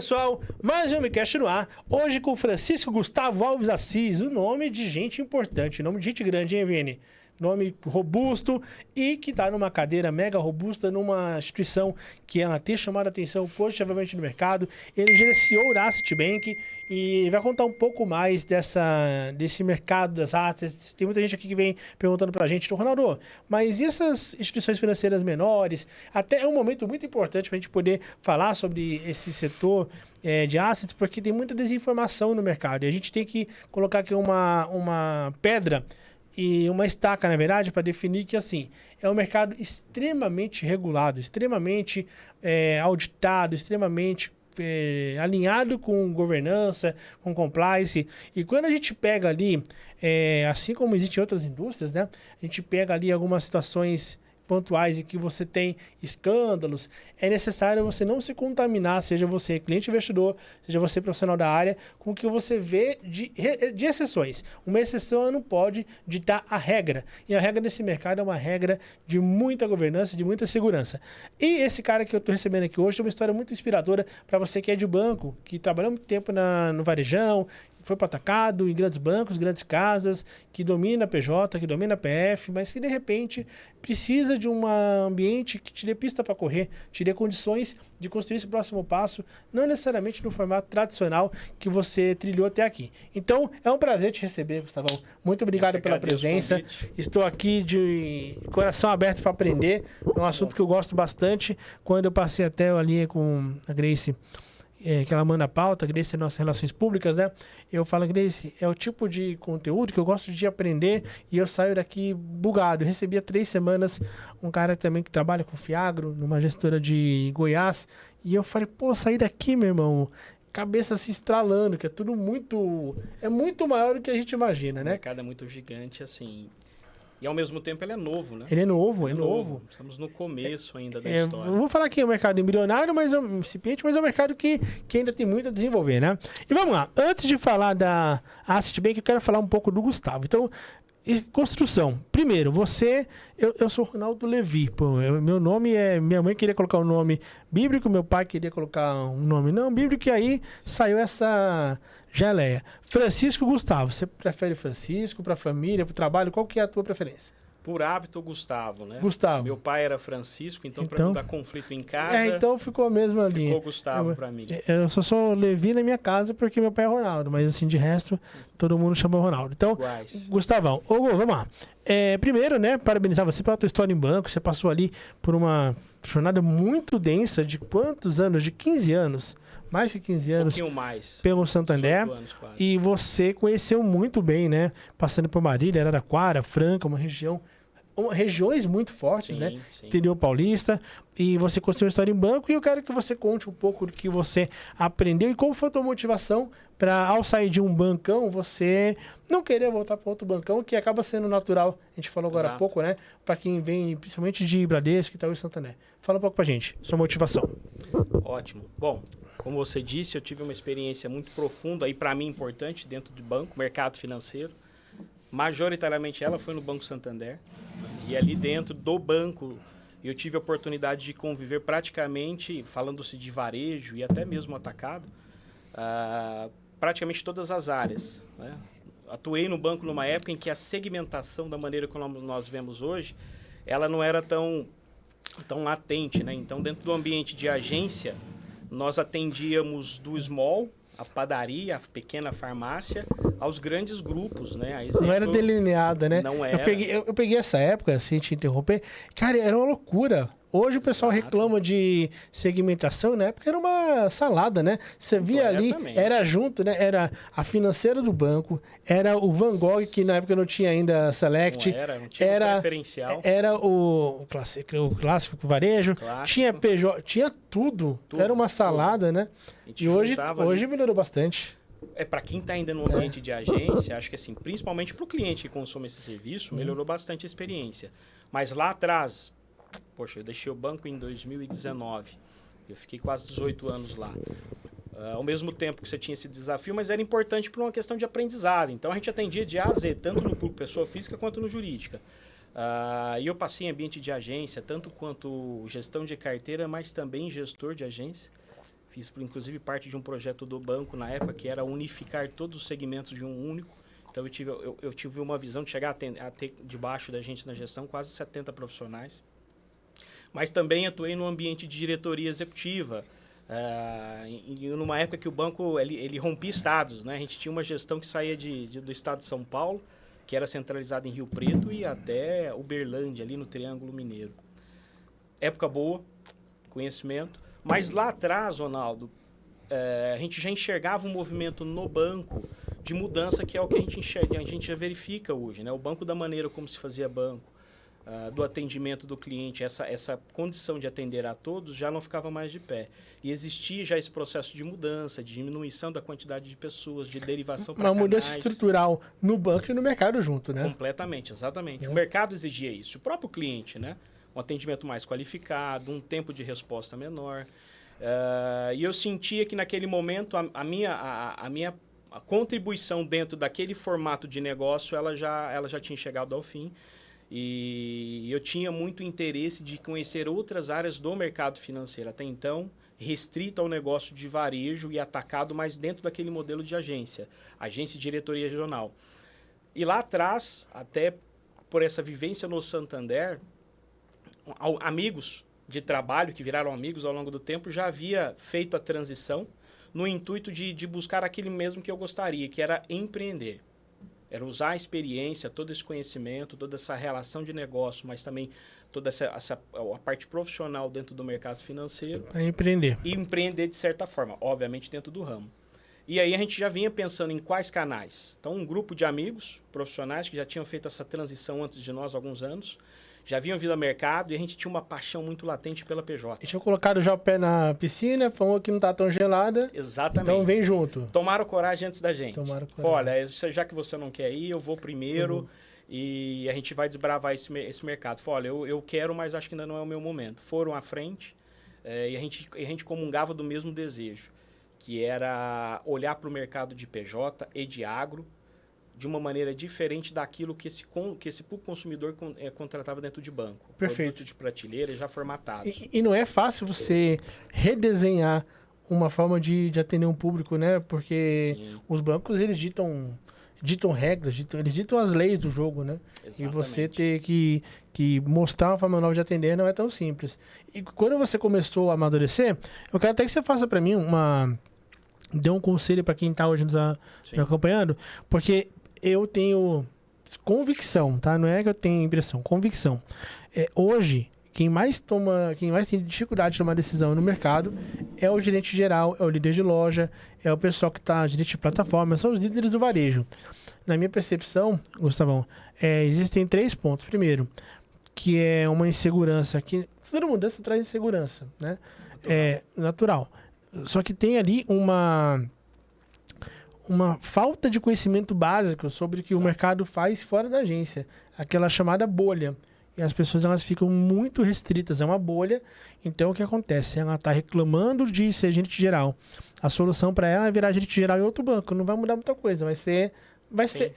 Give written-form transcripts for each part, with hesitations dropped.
pessoal, mais um MeCast no ar. Hoje com Francisco Gustavo Alves Assis, o nome de gente importante, nome de gente grande, hein, Vini? Nome robusto e que está numa cadeira mega robusta numa instituição que ela tem chamado a atenção positivamente no mercado. Ele gerenciou o Asset Bank e vai contar um pouco mais desse mercado das assets. Tem muita gente aqui que vem perguntando para a gente, Ronaldo, mas e essas instituições financeiras menores? Até é um momento muito importante para a gente poder falar sobre esse setor de assets, porque tem muita desinformação no mercado. E a gente tem que colocar aqui uma pedra e uma estaca, na verdade, para definir que, assim, é um mercado extremamente regulado, extremamente auditado, extremamente alinhado com governança, com compliance. E quando a gente pega ali, assim como existe em outras indústrias, né? A gente pega ali algumas situações pontuais em que você tem escândalos, é necessário você não se contaminar, seja você cliente investidor, seja você profissional da área, com o que você vê de exceções. Uma exceção não pode ditar a regra. E a regra desse mercado é uma regra de muita governança, de muita segurança. E esse cara que eu estou recebendo aqui hoje tem uma história muito inspiradora para você que é de banco, que trabalhou muito tempo no varejão, foi para atacado em grandes bancos, grandes casas, que domina PJ, que domina PF, mas que de repente precisa de um ambiente que te dê pista para correr, te dê condições de construir esse próximo passo, não necessariamente no formato tradicional que você trilhou até aqui. Então, é um prazer te receber, Gustavão. Muito obrigado pela presença. Estou aqui de coração aberto para aprender. É um assunto que eu gosto bastante. Quando eu passei até ali com a Grace, que ela manda a pauta, Grace é nossas relações públicas, né? Eu falo, Grace, é o tipo de conteúdo que eu gosto de aprender e eu saio daqui bugado. Eu recebi há 3 semanas um cara também que trabalha com Fiagro, numa gestora de Goiás, e eu falei, pô, saí daqui, meu irmão, cabeça se estralando, que é tudo muito... É muito maior do que a gente imagina, né? O mercado é muito gigante, assim... E ao mesmo tempo ele é novo, né? Ele é novo, é novo. Estamos no começo ainda da história. Não vou falar que é um mercado embrionário, mas incipiente, mas é um mercado que ainda tem muito a desenvolver, né? E vamos lá. Antes de falar da Asset Bank, eu quero falar um pouco do Gustavo. Então, construção. Primeiro, eu sou Ronaldo Levi. Pô, meu nome é... Minha mãe queria colocar um nome bíblico, meu pai queria colocar um nome não bíblico, e aí saiu essa geleia. Francisco Gustavo. Você prefere Francisco para a família, para o trabalho? Qual que é a tua preferência? Por hábito, Gustavo, né? Gustavo. Meu pai era Francisco, então para não dar conflito em casa... então ficou a mesma linha. Ficou Gustavo para mim. Eu só sou Levi na minha casa porque meu pai é Ronaldo, mas assim, de resto, todo mundo chama Ronaldo. Então, Gustavão, vamos lá. Primeiro, né, parabenizar você pela tua história em banco. Você passou ali por uma jornada muito densa de quantos anos? De 15 anos. Mais que 15 anos. Um pouquinho mais. Pelo Santander. Anos, quase. E você conheceu muito bem, né? Passando por Marília, Araraquara, Franca, regiões muito fortes, né? Sim. Interior paulista. E você construiu uma história em banco. E eu quero que você conte um pouco do que você aprendeu e como foi a tua motivação para, ao sair de um bancão, você não querer voltar para outro bancão, que acaba sendo natural. A gente falou agora há pouco, né? Para quem vem, principalmente de Bradesco, Itaú e Santander. Fala um pouco pra gente, sua motivação. Ótimo. Bom, como você disse, eu tive uma experiência muito profunda e para mim importante dentro do banco, mercado financeiro. Majoritariamente ela foi no Banco Santander. E ali dentro do banco eu tive a oportunidade de conviver praticamente, falando-se de varejo e até mesmo atacado, praticamente todas as áreas, né? Atuei no banco numa época em que a segmentação da maneira como nós vemos hoje, ela não era tão latente, né? Então, dentro do ambiente de agência, nós atendíamos do small, a padaria, a pequena farmácia, aos grandes grupos, né? Exemplo, não era delineada, né? Não era. Eu peguei essa época, sem te interromper. Cara, era uma loucura. Hoje o pessoal reclama de segmentação, na época era uma salada, né? Você via ali, era junto, né? Era a financeira do banco, era o Van Gogh, que na época não tinha ainda Select. Não tinha preferencial. Era o clássico varejo, tinha PJ, tinha tudo. Era uma salada, né? E hoje melhorou bastante. Para quem está ainda no ambiente de agência, acho que assim, principalmente para o cliente que consome esse serviço, melhorou bastante a experiência. Mas lá atrás, poxa, eu deixei o banco em 2019. Eu fiquei quase 18 anos lá. Ao mesmo tempo que você tinha esse desafio, mas era importante por uma questão de aprendizado. Então, a gente atendia de A a Z, tanto no público pessoa física quanto no jurídica. E eu passei em ambiente de agência, tanto quanto gestão de carteira, mas também gestor de agência. Fiz, inclusive, parte de um projeto do banco na época, que era unificar todos os segmentos de um único. Então, eu tive uma visão de chegar a ter debaixo da gente na gestão quase 70 profissionais. Mas também atuei no ambiente de diretoria executiva, numa época que o banco ele rompia estados, né? A gente tinha uma gestão que saía do estado de São Paulo, que era centralizada em Rio Preto, e até Uberlândia, ali no Triângulo Mineiro. Época boa, conhecimento. Mas lá atrás, Ronaldo, a gente já enxergava um movimento no banco de mudança, que é o que a gente enxerga, a gente já verifica hoje, né? O banco, da maneira como se fazia banco, do atendimento do cliente, essa condição de atender a todos já não ficava mais de pé. E existia já esse processo de mudança, de diminuição da quantidade de pessoas, de derivação para uma mudança estrutural no banco e no mercado junto, né? Completamente, exatamente. O mercado exigia isso. O próprio cliente, né? Um atendimento mais qualificado, um tempo de resposta menor. E eu sentia que naquele momento a minha contribuição dentro daquele formato de negócio ela já tinha chegado ao fim. E eu tinha muito interesse de conhecer outras áreas do mercado financeiro. Até então, restrito ao negócio de varejo e atacado, mas dentro daquele modelo de agência e diretoria regional. E lá atrás, até por essa vivência no Santander, amigos de trabalho, que viraram amigos ao longo do tempo, já havia feito a transição no intuito de buscar aquilo mesmo que eu gostaria, que era empreender. Era usar a experiência, todo esse conhecimento, toda essa relação de negócio, mas também toda a parte profissional dentro do mercado financeiro. Para empreender. E empreender de certa forma, obviamente dentro do ramo. E aí a gente já vinha pensando em quais canais. Então, um grupo de amigos profissionais que já tinham feito essa transição antes de nós há alguns anos, já haviam vindo ao mercado e a gente tinha uma paixão muito latente pela PJ. E tinham colocado já o pé na piscina, falou que não está tão gelada. Exatamente. Então vem junto. Tomaram coragem antes da gente. Tomaram coragem. Olha, já que você não quer ir, eu vou primeiro e a gente vai desbravar esse mercado. Olha, eu quero, mas acho que ainda não é o meu momento. Foram à frente e a gente comungava do mesmo desejo, que era olhar para o mercado de PJ e de agro de uma maneira diferente daquilo que esse público consumidor contratava dentro de banco. Perfeito. Produto de prateleira já formatados. E não é fácil você redesenhar uma forma de atender um público, né? Porque Sim. os bancos, eles ditam regras, eles ditam as leis do jogo, né? Exatamente. E você ter que mostrar uma forma nova de atender não é tão simples. E quando você começou a amadurecer, eu quero até que você faça para mim dê um conselho para quem está hoje nos acompanhando, porque eu tenho convicção, tá? Não é que eu tenho impressão, convicção. Hoje, quem mais tem dificuldade de tomar decisão no mercado é o gerente geral, é o líder de loja, é o pessoal que está gerente de plataforma, são os líderes do varejo. Na minha percepção, Gustavão, existem 3 pontos. Primeiro, que é uma insegurança, que toda mudança traz insegurança, né? Natural. Só que tem ali uma falta de conhecimento básico sobre o que o mercado faz fora da agência. Aquela chamada bolha. E as pessoas elas ficam muito restritas. É uma bolha. Então, o que acontece? Ela está reclamando de ser gerente geral. A solução para ela é virar gerente geral em outro banco. Não vai mudar muita coisa. Vai ser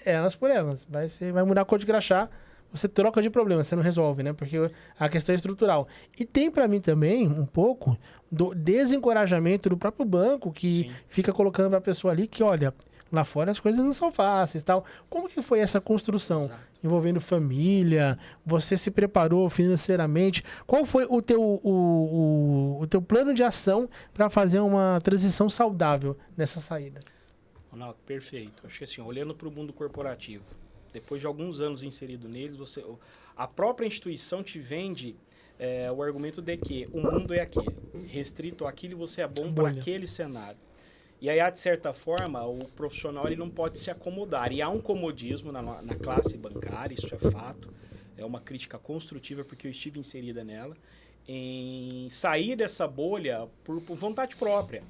elas por elas. Vai mudar a cor de crachá. Você troca de problema, você não resolve, né? Porque a questão é estrutural. E tem para mim também um pouco do desencorajamento do próprio banco que fica colocando para a pessoa ali que, olha, lá fora as coisas não são fáceis, tal. Como que foi essa construção? Exato. Envolvendo família? Você se preparou financeiramente? Qual foi o teu plano de ação para fazer uma transição saudável nessa saída? Ronaldo, perfeito. Acho que assim, olhando para o mundo corporativo, depois de alguns anos inserido neles, a própria instituição te vende o argumento de que o mundo é aquele, restrito àquilo e você é bom para aquele cenário. E aí, de certa forma, o profissional ele não pode se acomodar. E há um comodismo na classe bancária, isso é fato. É uma crítica construtiva, porque eu estive inserida nela, em sair dessa bolha por vontade própria.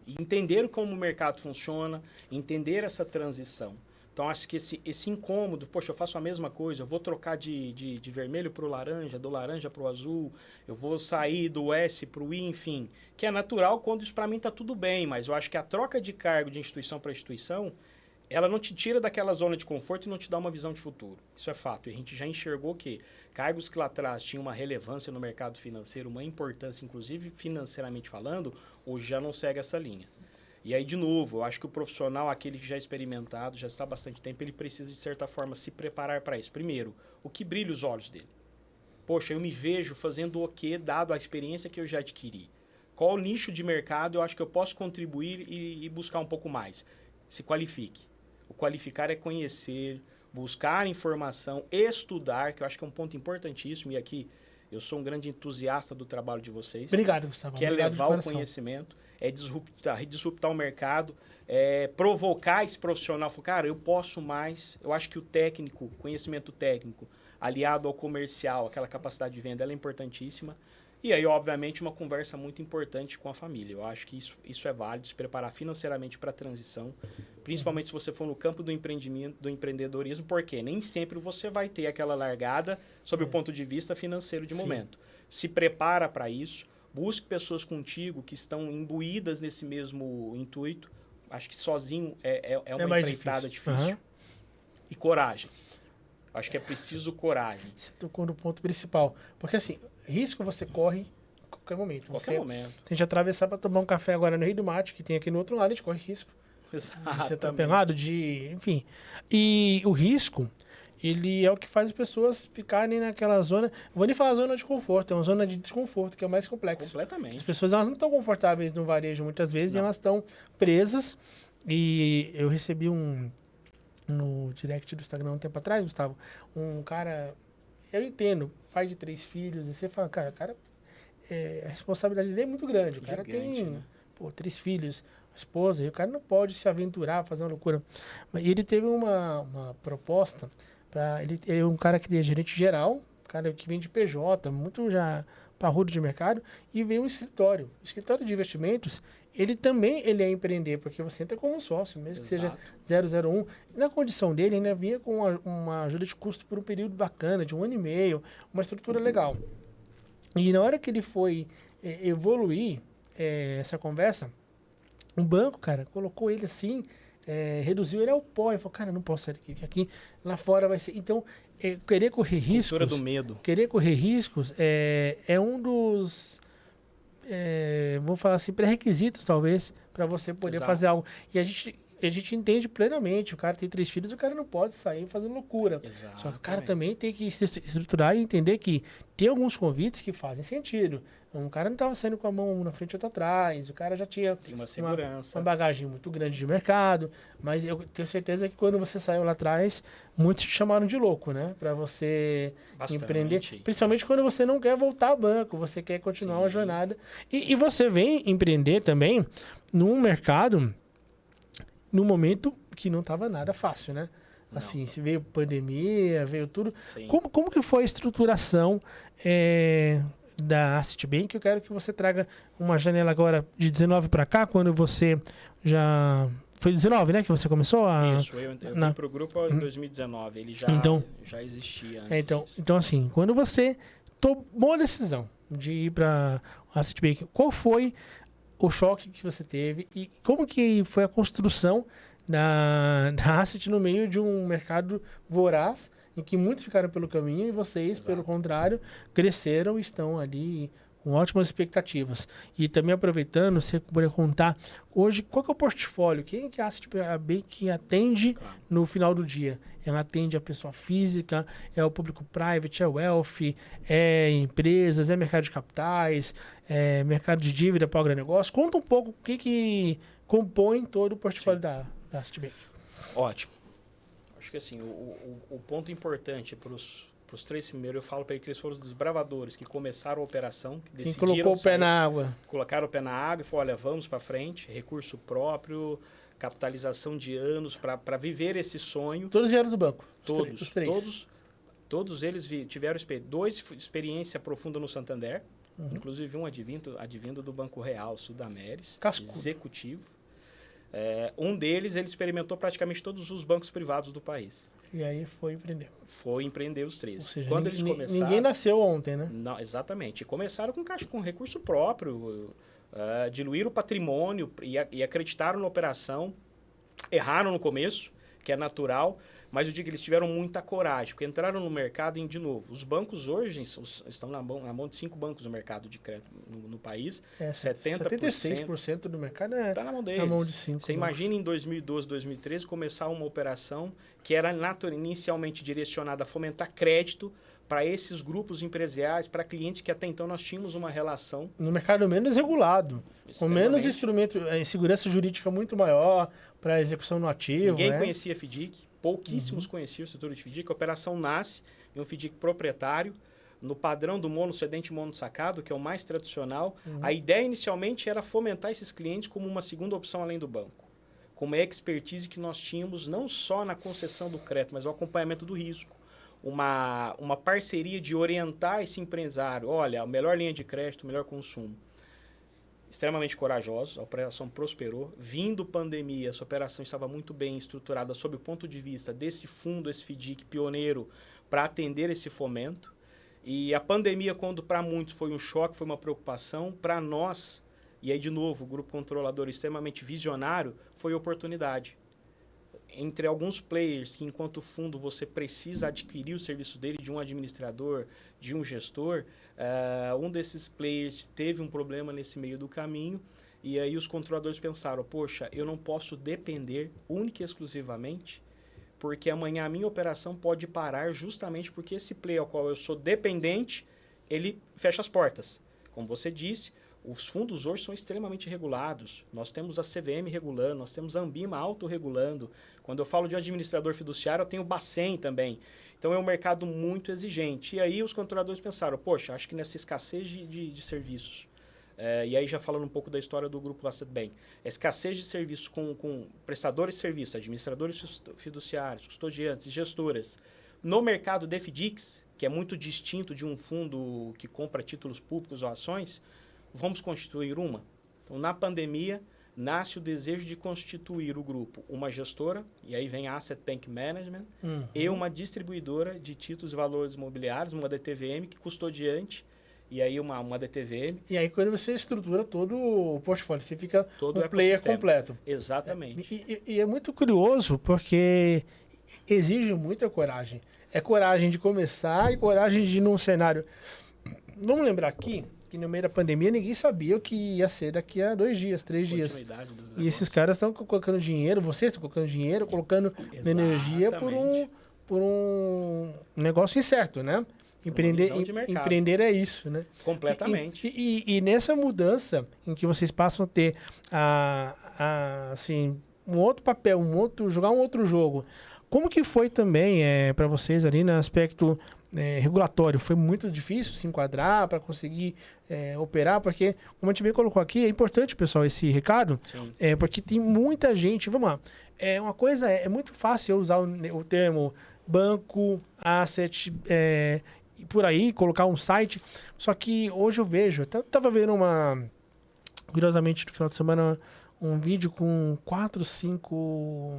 E entender como o mercado funciona, entender essa transição. Então, acho que esse incômodo, poxa, eu faço a mesma coisa, eu vou trocar de vermelho para o laranja, do laranja para o azul, eu vou sair do S para o I, enfim, que é natural quando isso para mim está tudo bem, mas eu acho que a troca de cargo de instituição para instituição ela não te tira daquela zona de conforto e não te dá uma visão de futuro. Isso é fato. E a gente já enxergou que cargos que lá atrás tinham uma relevância no mercado financeiro, uma importância, inclusive financeiramente falando, hoje já não segue essa linha. E aí, de novo, eu acho que o profissional, aquele que já é experimentado, já está há bastante tempo, ele precisa, de certa forma, se preparar para isso. Primeiro, o que brilha os olhos dele? Poxa, eu me vejo fazendo o quê, dado a experiência que eu já adquiri? Qual nicho de mercado eu acho que eu posso contribuir e buscar um pouco mais? Se qualifique. O qualificar é conhecer, buscar informação, estudar, que eu acho que é um ponto importantíssimo. E aqui, eu sou um grande entusiasta do trabalho de vocês. Obrigado, Gustavo. Que é Obrigado levar o conhecimento, é disruptar o mercado, é provocar esse profissional. Falar, cara, eu posso mais. Eu acho que o técnico, conhecimento técnico, aliado ao comercial, aquela capacidade de venda, ela é importantíssima. E aí, obviamente, uma conversa muito importante com a família. Eu acho que isso é válido, se preparar financeiramente para a transição, principalmente se você for no campo do empreendimento, do empreendedorismo, porque nem sempre você vai ter aquela largada sob o ponto de vista financeiro de momento. Se prepara para isso, busque pessoas contigo que estão imbuídas nesse mesmo intuito. Acho que sozinho é uma empreitada difícil. E coragem. Acho que é preciso coragem. Você tocou no ponto principal. Porque assim, risco você corre em qualquer momento. Qualquer momento. Tem que atravessar para tomar um café agora no Rio do Mate, que tem aqui no outro lado, a gente corre risco. Exatamente. Você tá pelado enfim. E o risco, ele é o que faz as pessoas ficarem naquela zona... Vou nem falar zona de conforto, é uma zona de desconforto, que é mais complexo. Completamente. As pessoas elas não estão confortáveis no varejo muitas vezes, e elas estão presas. E eu recebi no direct do Instagram um tempo atrás, Gustavo, um cara, eu entendo, pai de 3 filhos, e você fala, cara, a responsabilidade dele é muito grande. O cara Gigante, tem, né? 3 filhos, esposa, e o cara não pode se aventurar, fazer uma loucura. Mas ele teve uma proposta para ele é um cara que é gerente geral, um cara que vem de PJ, muito já parrudo de mercado, e veio um escritório. O escritório de investimentos, ele é empreender, porque você entra como sócio, mesmo Exato. que seja 001. Na condição dele, ainda vinha com uma ajuda de custo por um período bacana, de 1 ano e meio, uma estrutura legal. E na hora que ele foi evoluir essa conversa, um banco, cara, colocou ele assim, reduziu ele ao pó. Ele falou, cara, não posso sair daqui, porque aqui lá fora vai ser... Então, querer correr riscos... Cultura do medo. Querer correr riscos é um dos... vou falar assim, pré-requisitos, talvez, para você poder Exato. fazer algo. E a gente entende plenamente. O cara tem 3 filhos, o cara não pode sair fazendo loucura. Exato. Só que o cara também tem que se estruturar e entender que tem alguns convites que fazem sentido. Um cara não estava saindo com a mão na frente e outra atrás. O cara já tinha Tem uma segurança. uma bagagem muito grande de mercado. Mas eu tenho certeza que quando você saiu lá atrás, muitos te chamaram de louco, né? Para você Bastante. empreender. Principalmente quando você não quer voltar ao banco, você quer continuar Sim. uma jornada. E você vem empreender também num mercado, num momento que não estava nada fácil, né? Assim, se veio pandemia, veio tudo. Sim. Como que foi a estruturação da Asset Bank? Eu quero que você traga uma janela agora de 19 para cá, quando você já... Foi 19, né, que você começou a... Isso, eu vim para o grupo em 2019, ele já existia antes. Então, assim, quando você tomou a decisão de ir para a Asset Bank, qual foi o choque que você teve e como que foi a construção da Asset no meio de um mercado voraz, em que muitos ficaram pelo caminho e vocês, Exato. pelo contrário, cresceram e estão ali com ótimas expectativas. E também aproveitando, você poderia contar hoje qual que é o portfólio, quem que a Asset Bank atende no final do dia? Ela atende a pessoa física, é o público private, é wealth, é empresas, é mercado de capitais, é mercado de dívida para o agronegócio. Conta um pouco o que compõe todo o portfólio da Asset Bank. Ótimo. Acho que assim, o ponto importante para os 3 primeiros, eu falo para eles que eles foram os desbravadores que começaram a operação, que Quem decidiram colocou o pé sair, na água. colocaram o pé na água e falaram, olha, vamos para frente, recurso próprio, capitalização de anos para viver esse sonho. Todos vieram do banco. Todos. Os 3. Todos eles tiveram 2 experiência profunda no Santander, inclusive um advindo do Banco Real, Sudameris, executivo. Um deles, ele experimentou praticamente todos os bancos privados do país. E aí foi empreender. Foi empreender os 3. Ou seja, Quando eles começaram... ninguém nasceu ontem, né? Não, exatamente. Começaram com recurso próprio, diluíram o patrimônio e acreditaram na operação. Erraram no começo, que é natural, mas eu digo que eles tiveram muita coragem, porque entraram no mercado e, de novo, os bancos hoje estão na mão de 5 bancos no mercado de crédito no país. 76% do mercado está na mão deles. Na mão de 5 Você imagina em 2012, 2013, começar uma operação que era inicialmente direcionada a fomentar crédito para esses grupos empresariais, para clientes que até então nós tínhamos uma relação... No mercado menos regulado, com menos instrumento, segurança jurídica muito maior para execução no ativo. Ninguém conhecia FDIC, pouquíssimos conheciam o estrutura de FDIC. A operação nasce em um FDIC proprietário, no padrão do monocedente monossacado, que é o mais tradicional. A ideia inicialmente era fomentar esses clientes como uma segunda opção além do banco, com uma expertise que nós tínhamos não só na concessão do crédito, mas o acompanhamento do risco. Uma parceria de orientar esse empresário, olha, a melhor linha de crédito, o melhor consumo. Extremamente corajosos, a operação prosperou. Vindo pandemia, essa operação estava muito bem estruturada sob o ponto de vista desse fundo, esse FDIC pioneiro, para atender esse fomento. E a pandemia, quando para muitos foi um choque, foi uma preocupação, para nós, e aí de novo, o grupo controlador extremamente visionário, foi oportunidade. Entre alguns players que, enquanto fundo, você precisa adquirir o serviço dele, de um administrador, de um gestor, um desses players teve um problema nesse meio do caminho, e aí os controladores pensaram, poxa, eu não posso depender única e exclusivamente, porque amanhã a minha operação pode parar justamente porque esse player ao qual eu sou dependente, ele fecha as portas. Como você disse, os fundos hoje são extremamente regulados. Nós temos a CVM regulando, nós temos a Ambima autorregulando. Quando eu falo de administrador fiduciário, eu tenho o Bacen também. Então, é um mercado muito exigente. E aí, os controladores pensaram, poxa, acho que nessa escassez de serviços, e aí já falando um pouco da história do grupo Asset Bank, a escassez de serviços com prestadores de serviços, administradores fiduciários, custodiantes e gestoras, no mercado de FDICs, que é muito distinto de um fundo que compra títulos públicos ou ações, vamos constituir uma. Então, na pandemia, nasce o desejo de constituir o grupo uma gestora, e aí vem a Asset Bank Management, e uma distribuidora de títulos e valores imobiliários, uma DTVM, que custodiante, e aí uma DTVM. E aí, quando você estrutura todo o portfólio, você fica todo um player completo. Exatamente. E é muito curioso, porque exige muita coragem. É coragem de começar e coragem de ir num cenário... Vamos lembrar aqui que no meio da pandemia ninguém sabia o que ia ser daqui a 2 dias, 3 dias. E esses caras estão colocando dinheiro, vocês estão colocando dinheiro, colocando energia por um negócio incerto, né? Empreender é isso, né? Completamente. E nessa mudança em que vocês passam a ter assim, um outro papel, jogar um outro jogo, como que foi também para vocês ali no aspecto regulatório? Foi muito difícil se enquadrar para conseguir operar, porque, como a gente bem colocou aqui, é importante, pessoal, esse recado, porque tem muita gente, vamos lá, uma coisa é muito fácil eu usar o termo banco, asset, e por aí, colocar um site, só que hoje eu vejo, até estava vendo curiosamente no final de semana, um vídeo com 4, 5...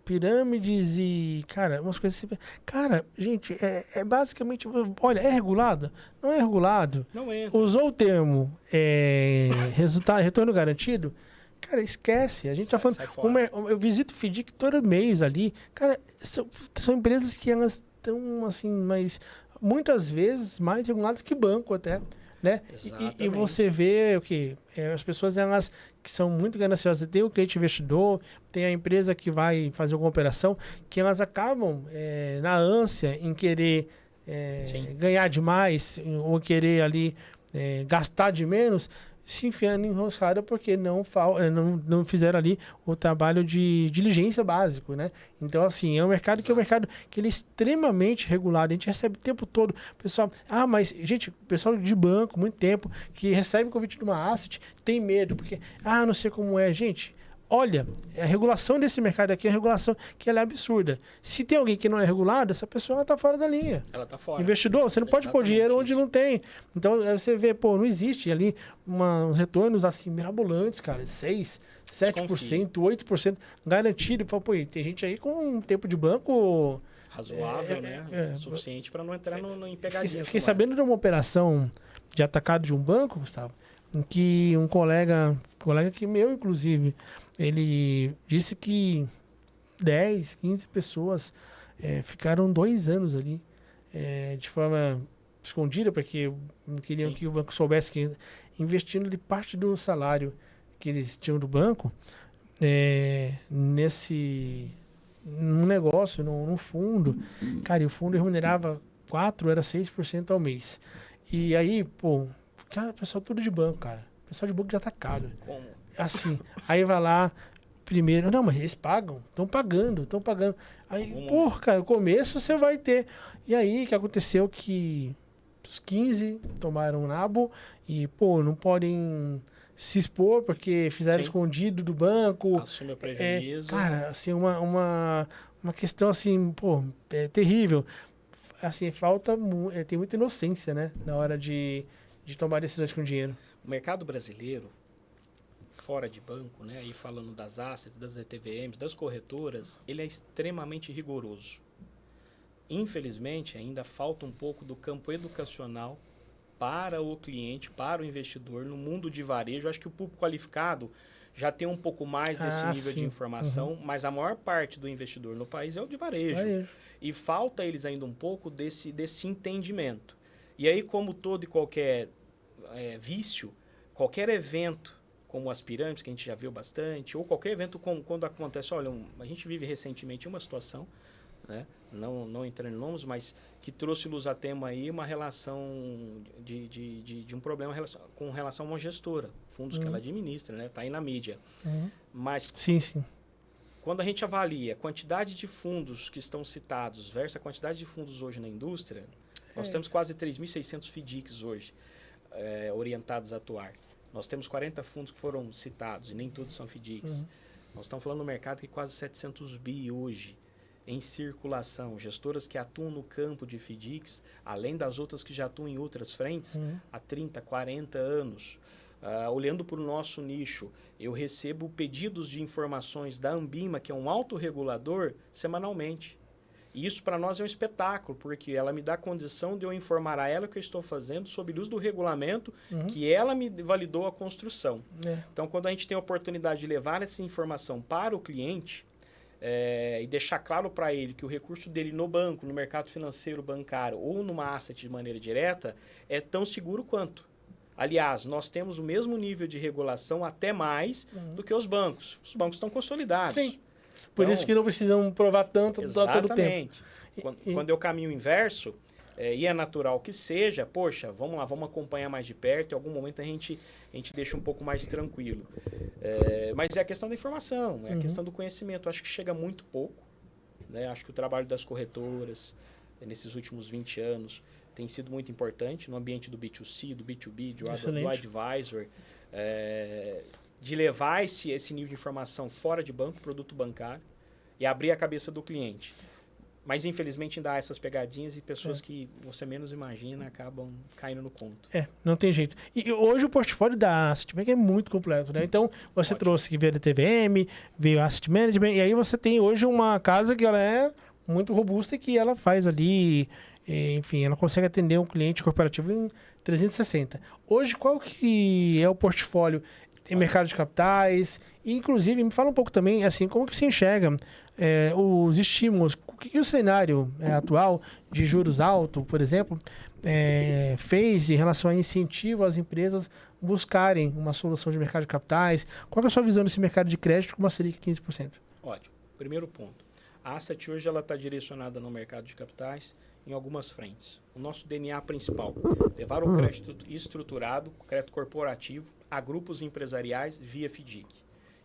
pirâmides e, cara, umas coisas assim. Cara, gente, basicamente, olha, é regulado? Não é regulado? Não entra. Usou o termo retorno garantido? Cara, esquece. A gente tá falando. Eu visito o FDIC todo mês ali. Cara, são empresas que elas estão assim, mas muitas vezes mais reguladas que banco até. Né? E você vê o que as pessoas elas que são muito gananciosas, tem o cliente investidor, tem a empresa que vai fazer alguma operação, que elas acabam na ânsia em querer ganhar demais ou querer ali gastar de menos, se enfiando em enroscada porque não fizeram ali o trabalho de diligência básico, né? Então, assim, é um mercado que ele é extremamente regulado. A gente recebe o tempo todo, pessoal, mas, gente, pessoal de banco, muito tempo, que recebe convite de uma asset, tem medo, porque, não sei como é. Gente, olha, a regulação desse mercado aqui é uma regulação que ela é absurda. Se tem alguém que não é regulado, essa pessoa está fora da linha. Ela está fora. Investidor, você não pode pôr dinheiro onde não tem. Então, você vê, não existe ali uns retornos assim, mirabolantes, cara, 6%, 7%, 8% garantido. Tem gente aí com um tempo de banco... razoável, né? Suficiente para não entrar em pegadinha. Fiquei sabendo de uma operação de atacado de um banco, Gustavo, em que um colega colega que meu, inclusive, ele disse que 10, 15 pessoas ficaram 2 anos ali, de forma escondida, porque não queriam Sim. que o banco soubesse que investindo de parte do salário que eles tinham do banco, num negócio, num fundo. Cara, e o fundo remunerava 4, era 6% ao mês. E aí, pô, cara, pessoal tudo de banco, cara. O pessoal de banco já tá caro. Como? Assim, aí vai lá, primeiro, não, mas eles pagam, estão pagando. Aí, pô, cara, o começo você vai ter. E aí, o que aconteceu que os 15 tomaram um nabo e, pô, não podem se expor porque fizeram Sim. escondido do banco. Assume o prejuízo. Cara, assim, uma questão, assim, pô, terrível. Assim, tem muita inocência, né, na hora de tomar decisões com dinheiro. O mercado brasileiro, fora de banco, né, aí falando das assets, das ETVMs, das corretoras, ele é extremamente rigoroso. Infelizmente, ainda falta um pouco do campo educacional para o cliente, para o investidor, no mundo de varejo. Acho que o público qualificado já tem um pouco mais desse nível de informação, mas a maior parte do investidor no país é o de varejo. E falta eles ainda um pouco desse entendimento. E aí, como todo e qualquer vício, qualquer evento, como as pirâmides, que a gente já viu bastante, ou qualquer evento como quando acontece, olha, a gente vive recentemente uma situação, né? Não entrando em nomes, mas que trouxe luz a tema aí uma relação de um problema com relação a uma gestora, fundos que ela administra, né? Está aí na mídia. Mas sim. Quando a gente avalia a quantidade de fundos que estão citados versus a quantidade de fundos hoje na indústria, nós temos quase 3.600 FDICs hoje orientados a atuar. Nós temos 40 fundos que foram citados e nem todos são FDICs. Nós estamos falando no mercado que quase 700 bi hoje em circulação, gestoras que atuam no campo de FDICs, além das outras que já atuam em outras frentes, há 30, 40 anos. Olhando para o nosso nicho, eu recebo pedidos de informações da Anbima, que é um autorregulador, semanalmente. E isso para nós é um espetáculo, porque ela me dá condição de eu informar a ela o que eu estou fazendo sob luz do regulamento que ela me validou a construção. Então, quando a gente tem a oportunidade de levar essa informação para o cliente, e deixar claro para ele que o recurso dele no banco, no mercado financeiro bancário ou numa asset de maneira direta é tão seguro quanto. Aliás, nós temos o mesmo nível de regulação, até mais, do que os bancos. Os bancos estão consolidados. Sim. Por isso que não precisam provar tanto todo o tempo. Quando eu caminho inverso, e é natural que seja, poxa, vamos lá, vamos acompanhar mais de perto, em algum momento a gente deixa um pouco mais tranquilo. Mas é a questão da informação, é a questão do conhecimento. Acho que chega muito pouco, né? Acho que o trabalho das corretoras, nesses últimos 20 anos, tem sido muito importante no ambiente do B2C, do B2B, do advisor, de levar esse nível de informação fora de banco, produto bancário, e abrir a cabeça do cliente. Mas, infelizmente, ainda há essas pegadinhas e pessoas que você menos imagina acabam caindo no conto. Não tem jeito. E hoje o portfólio da Asset Bank é muito completo, né? Então, você trouxe que veio da TVM, veio a Asset Management, e aí você tem hoje uma casa que ela é muito robusta e que ela faz ali, enfim, ela consegue atender um cliente corporativo em 360. Hoje, qual que é o portfólio? Tem mercado de capitais, e inclusive, me fala um pouco também, assim, como que você enxerga os estímulos, o que o cenário atual de juros altos, por exemplo, fez em relação a incentivo às empresas buscarem uma solução de mercado de capitais? Qual que é a sua visão desse mercado de crédito com uma Selic 15%? Ótimo. Primeiro ponto. A Asset hoje ela está direcionada no mercado de capitais em algumas frentes. O nosso DNA principal, levar o crédito estruturado, crédito corporativo, a grupos empresariais via FDIC.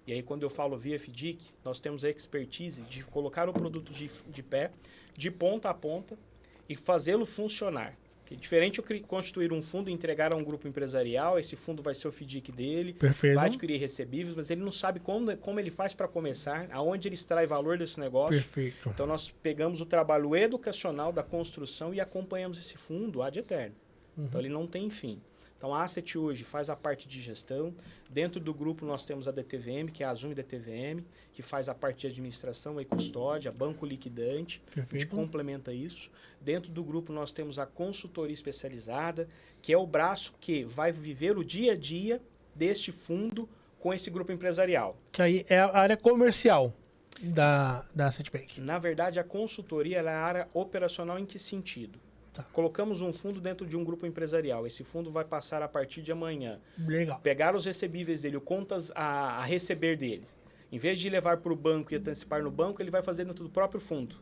E aí, quando eu falo via FDIC, nós temos a expertise de colocar o produto de pé, de ponta a ponta, e fazê-lo funcionar. Que é diferente eu constituir um fundo e entregar a um grupo empresarial, esse fundo vai ser o FDIC dele, Perfeito. vai adquirir recebíveis, mas ele não sabe como ele faz para começar, aonde ele extrai valor desse negócio. Perfeito. Então, nós pegamos o trabalho educacional da construção e acompanhamos esse fundo ad eterno. Então, ele não tem fim. Então, a Asset hoje faz a parte de gestão. Dentro do grupo, nós temos a DTVM, que é a Zoom DTVM, que faz a parte de administração e custódia, banco liquidante. Perfeito. A gente complementa isso. Dentro do grupo, nós temos a consultoria especializada, que é o braço que vai viver o dia a dia deste fundo com esse grupo empresarial. Que aí é a área comercial da Citibank. Na verdade, a consultoria ela é a área operacional em que sentido? Tá. Colocamos um fundo dentro de um grupo empresarial. Esse fundo vai passar a partir de amanhã. Legal. Pegar os recebíveis dele, o contas a receber deles. Em vez de levar para o banco e antecipar no banco, ele vai fazer dentro do próprio fundo.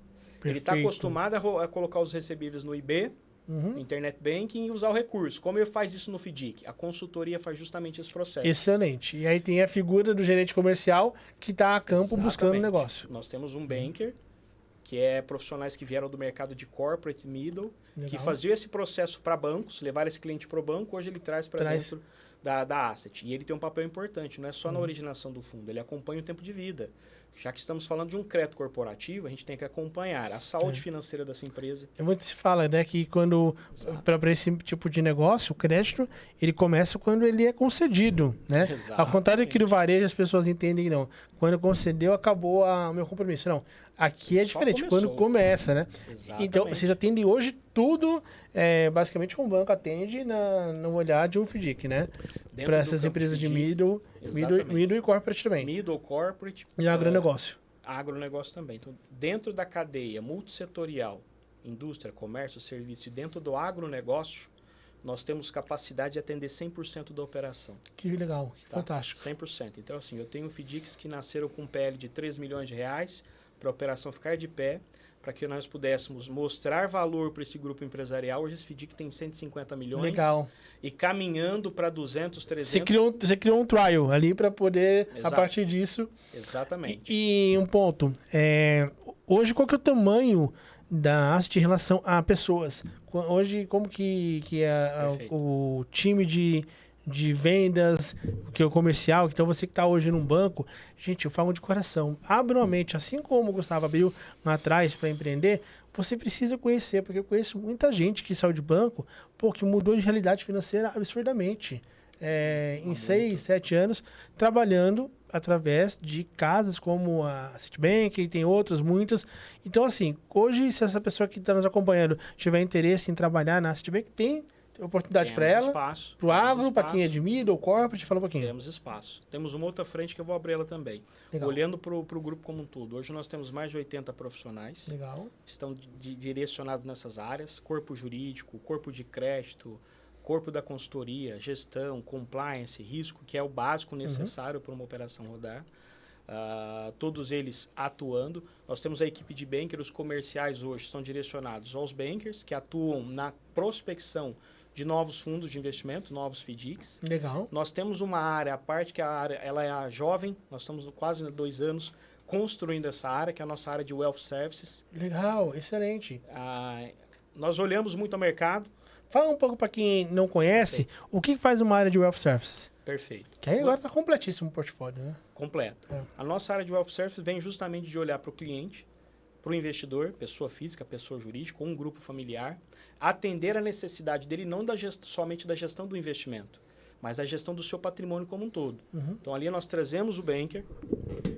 Ele está acostumado a colocar os recebíveis no IB, no Internet Banking, e usar o recurso. Como ele faz isso no FDIC? A consultoria faz justamente esse processo. Excelente. E aí tem a figura do gerente comercial que está a campo buscando negócio. Nós temos um banker, que é profissionais que vieram do mercado de corporate middle, Legal. que faziam esse processo para bancos, levar esse cliente para o banco, hoje ele traz para dentro da asset. E ele tem um papel importante, não é só na originação do fundo, ele acompanha o tempo de vida. Já que estamos falando de um crédito corporativo, a gente tem que acompanhar a saúde financeira dessa empresa. Muito se fala, né, que quando, para esse tipo de negócio, o crédito, ele começa quando ele é concedido, né? Ao contrário que no varejo as pessoas entendem, não. Quando concedeu, acabou o meu compromisso. Não, aqui é diferente, quando começa, né? Exatamente. Então, vocês atendem hoje tudo, basicamente, como o banco atende no olhar de um FDIC, né? Para essas empresas de middle e corporate também. Middle, corporate. E agronegócio. Agronegócio também. Então, dentro da cadeia multissetorial, indústria, comércio, serviço, e dentro do agronegócio, nós temos capacidade de atender 100% da operação. Que legal, que fantástico. 100%. Então, assim, eu tenho FDICs que nasceram com um PL de 3 milhões de reais para a operação ficar de pé, para que nós pudéssemos mostrar valor para esse grupo empresarial. Hoje esse FDIC tem 150 milhões. Legal. E caminhando para 200, 300. Você criou um trial ali para poder, Exato. a partir disso... Exatamente. E um ponto, hoje qual que é o tamanho da asset em relação a pessoas? Hoje, como que é o time de vendas, que é o comercial, então você que está hoje num banco, gente, eu falo de coração, abra uma mente, assim como o Gustavo abriu lá atrás para empreender, você precisa conhecer, porque eu conheço muita gente que saiu de banco, que mudou de realidade financeira absurdamente. Em 6, 7 anos, trabalhando através de casas como a Citibank, e tem outras, muitas. Então, assim, hoje, se essa pessoa que está nos acompanhando tiver interesse em trabalhar na Citibank, tem oportunidade para ela, para o agro, para quem é de middle, corporate, fala um pouquinho. Temos espaço. Temos uma outra frente que eu vou abrir ela também. Legal. Olhando para o grupo como um todo. Hoje nós temos mais de 80 profissionais. Legal. Que estão direcionados nessas áreas. Corpo jurídico, corpo de crédito, corpo da consultoria, gestão, compliance, risco, que é o básico necessário para uma operação rodar. Todos eles atuando. Nós temos a equipe de bankers, os comerciais hoje estão direcionados aos bankers, que atuam na prospecção de novos fundos de investimento, novos FDICs. Legal. Nós temos uma área, a parte que a área ela é a jovem, nós estamos quase 2 anos construindo essa área, que é a nossa área de Wealth Services. Legal, excelente. Nós olhamos muito ao mercado. Fala um pouco para quem não conhece, o que faz uma área de Wealth Services? Perfeito. Que aí agora está completíssimo o portfólio, né? Completo. A nossa área de Wealth Services vem justamente de olhar para o cliente, para o investidor, pessoa física, pessoa jurídica, ou um grupo familiar, atender a necessidade dele não somente da gestão do investimento, mas da gestão do seu patrimônio como um todo. Então, ali nós trazemos o banker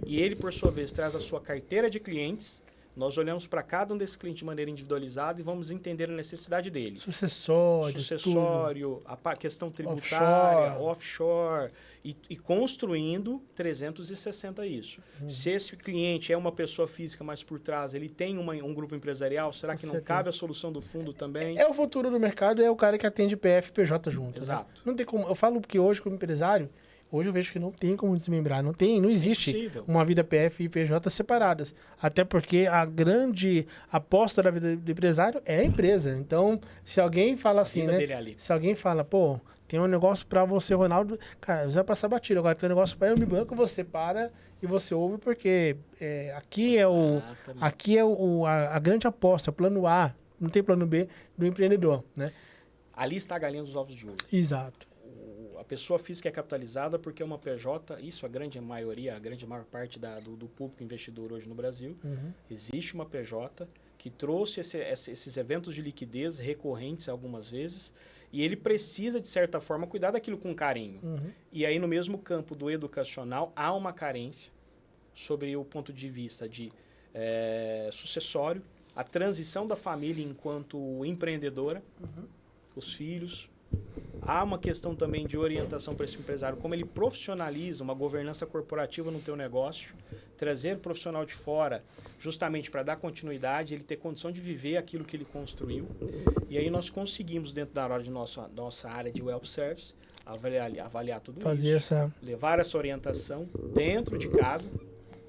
e ele, por sua vez, traz a sua carteira de clientes. Nós olhamos para cada um desses clientes de maneira individualizada e vamos entender a necessidade dele. Sucessório, a questão tributária, offshore e construindo 360 isso. Se esse cliente é uma pessoa física, mas por trás ele tem um grupo empresarial, será que não cabe a solução do fundo também? É o futuro do mercado, é o cara que atende PF e PJ junto. Exato. Né? Não tem como, eu falo que hoje, como empresário, hoje eu vejo que não tem como desmembrar, não existe uma vida PF e PJ separadas. Até porque a grande aposta da vida do empresário é a empresa. Então, se alguém fala assim, né? Se alguém fala, tem um negócio para você, Ronaldo, cara, você vai passar batido. Agora tem um negócio para eu me banco, você para e você ouve, porque aqui é a grande aposta, plano A, não tem plano B do empreendedor, né? Ali está a galinha dos ovos de ouro. Exato. A pessoa física é capitalizada porque é uma PJ, isso a grande maioria, a grande maior parte do público investidor hoje no Brasil. Existe uma PJ que trouxe esses eventos de liquidez recorrentes algumas vezes e ele precisa, de certa forma, cuidar daquilo com carinho. E aí, no mesmo campo do educacional, há uma carência sobre o ponto de vista de sucessório, a transição da família enquanto empreendedora, os filhos, Há uma questão também de orientação para esse empresário, como ele profissionaliza uma governança corporativa no teu negócio, trazer o profissional de fora justamente para dar continuidade, ele ter condição de viver aquilo que ele construiu. E aí nós conseguimos, dentro da área de nossa área de Wealth Service, avaliar tudo isso, levar essa orientação dentro de casa,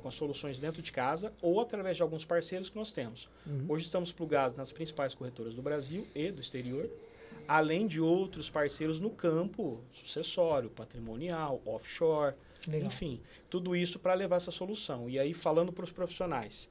com as soluções dentro de casa ou através de alguns parceiros que nós temos. Hoje estamos plugados nas principais corretoras do Brasil e do exterior, além de outros parceiros no campo sucessório, patrimonial, offshore, enfim, tudo isso para levar essa solução. E aí, falando para os profissionais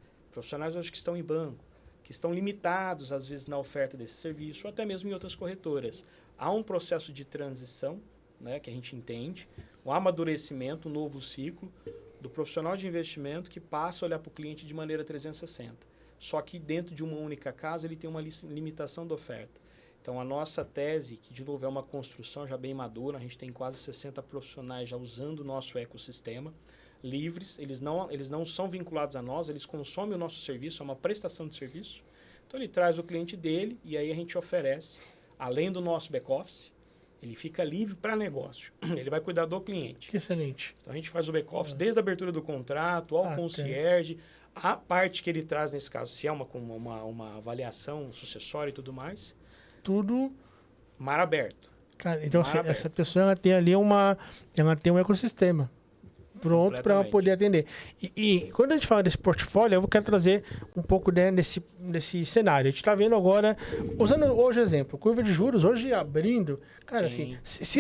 hoje que estão em banco, que estão limitados, às vezes, na oferta desse serviço, ou até mesmo em outras corretoras. Há um processo de transição, né, que a gente entende, um amadurecimento, um novo ciclo do profissional de investimento que passa a olhar para o cliente de maneira 360. Só que dentro de uma única casa, ele tem uma limitação da oferta. Então, a nossa tese, que de novo é uma construção já bem madura, a gente tem quase 60 profissionais já usando o nosso ecossistema, livres, eles não são vinculados a nós, eles consomem o nosso serviço, é uma prestação de serviço. Então, ele traz o cliente dele e aí a gente oferece, além do nosso back-office, ele fica livre para negócio. Ele vai cuidar do cliente. Que excelente. Então, a gente faz o back-office desde a abertura do contrato, ao concierge, a parte que ele traz nesse caso, se é uma avaliação sucessória e tudo mais, tudo mar aberto. Cara, então essa pessoa ela tem ali ela tem um ecossistema pronto para poder atender. E quando a gente fala desse portfólio, eu quero trazer um pouco desse cenário. A gente está vendo agora, usando hoje o exemplo, curva de juros hoje abrindo, cara, assim, se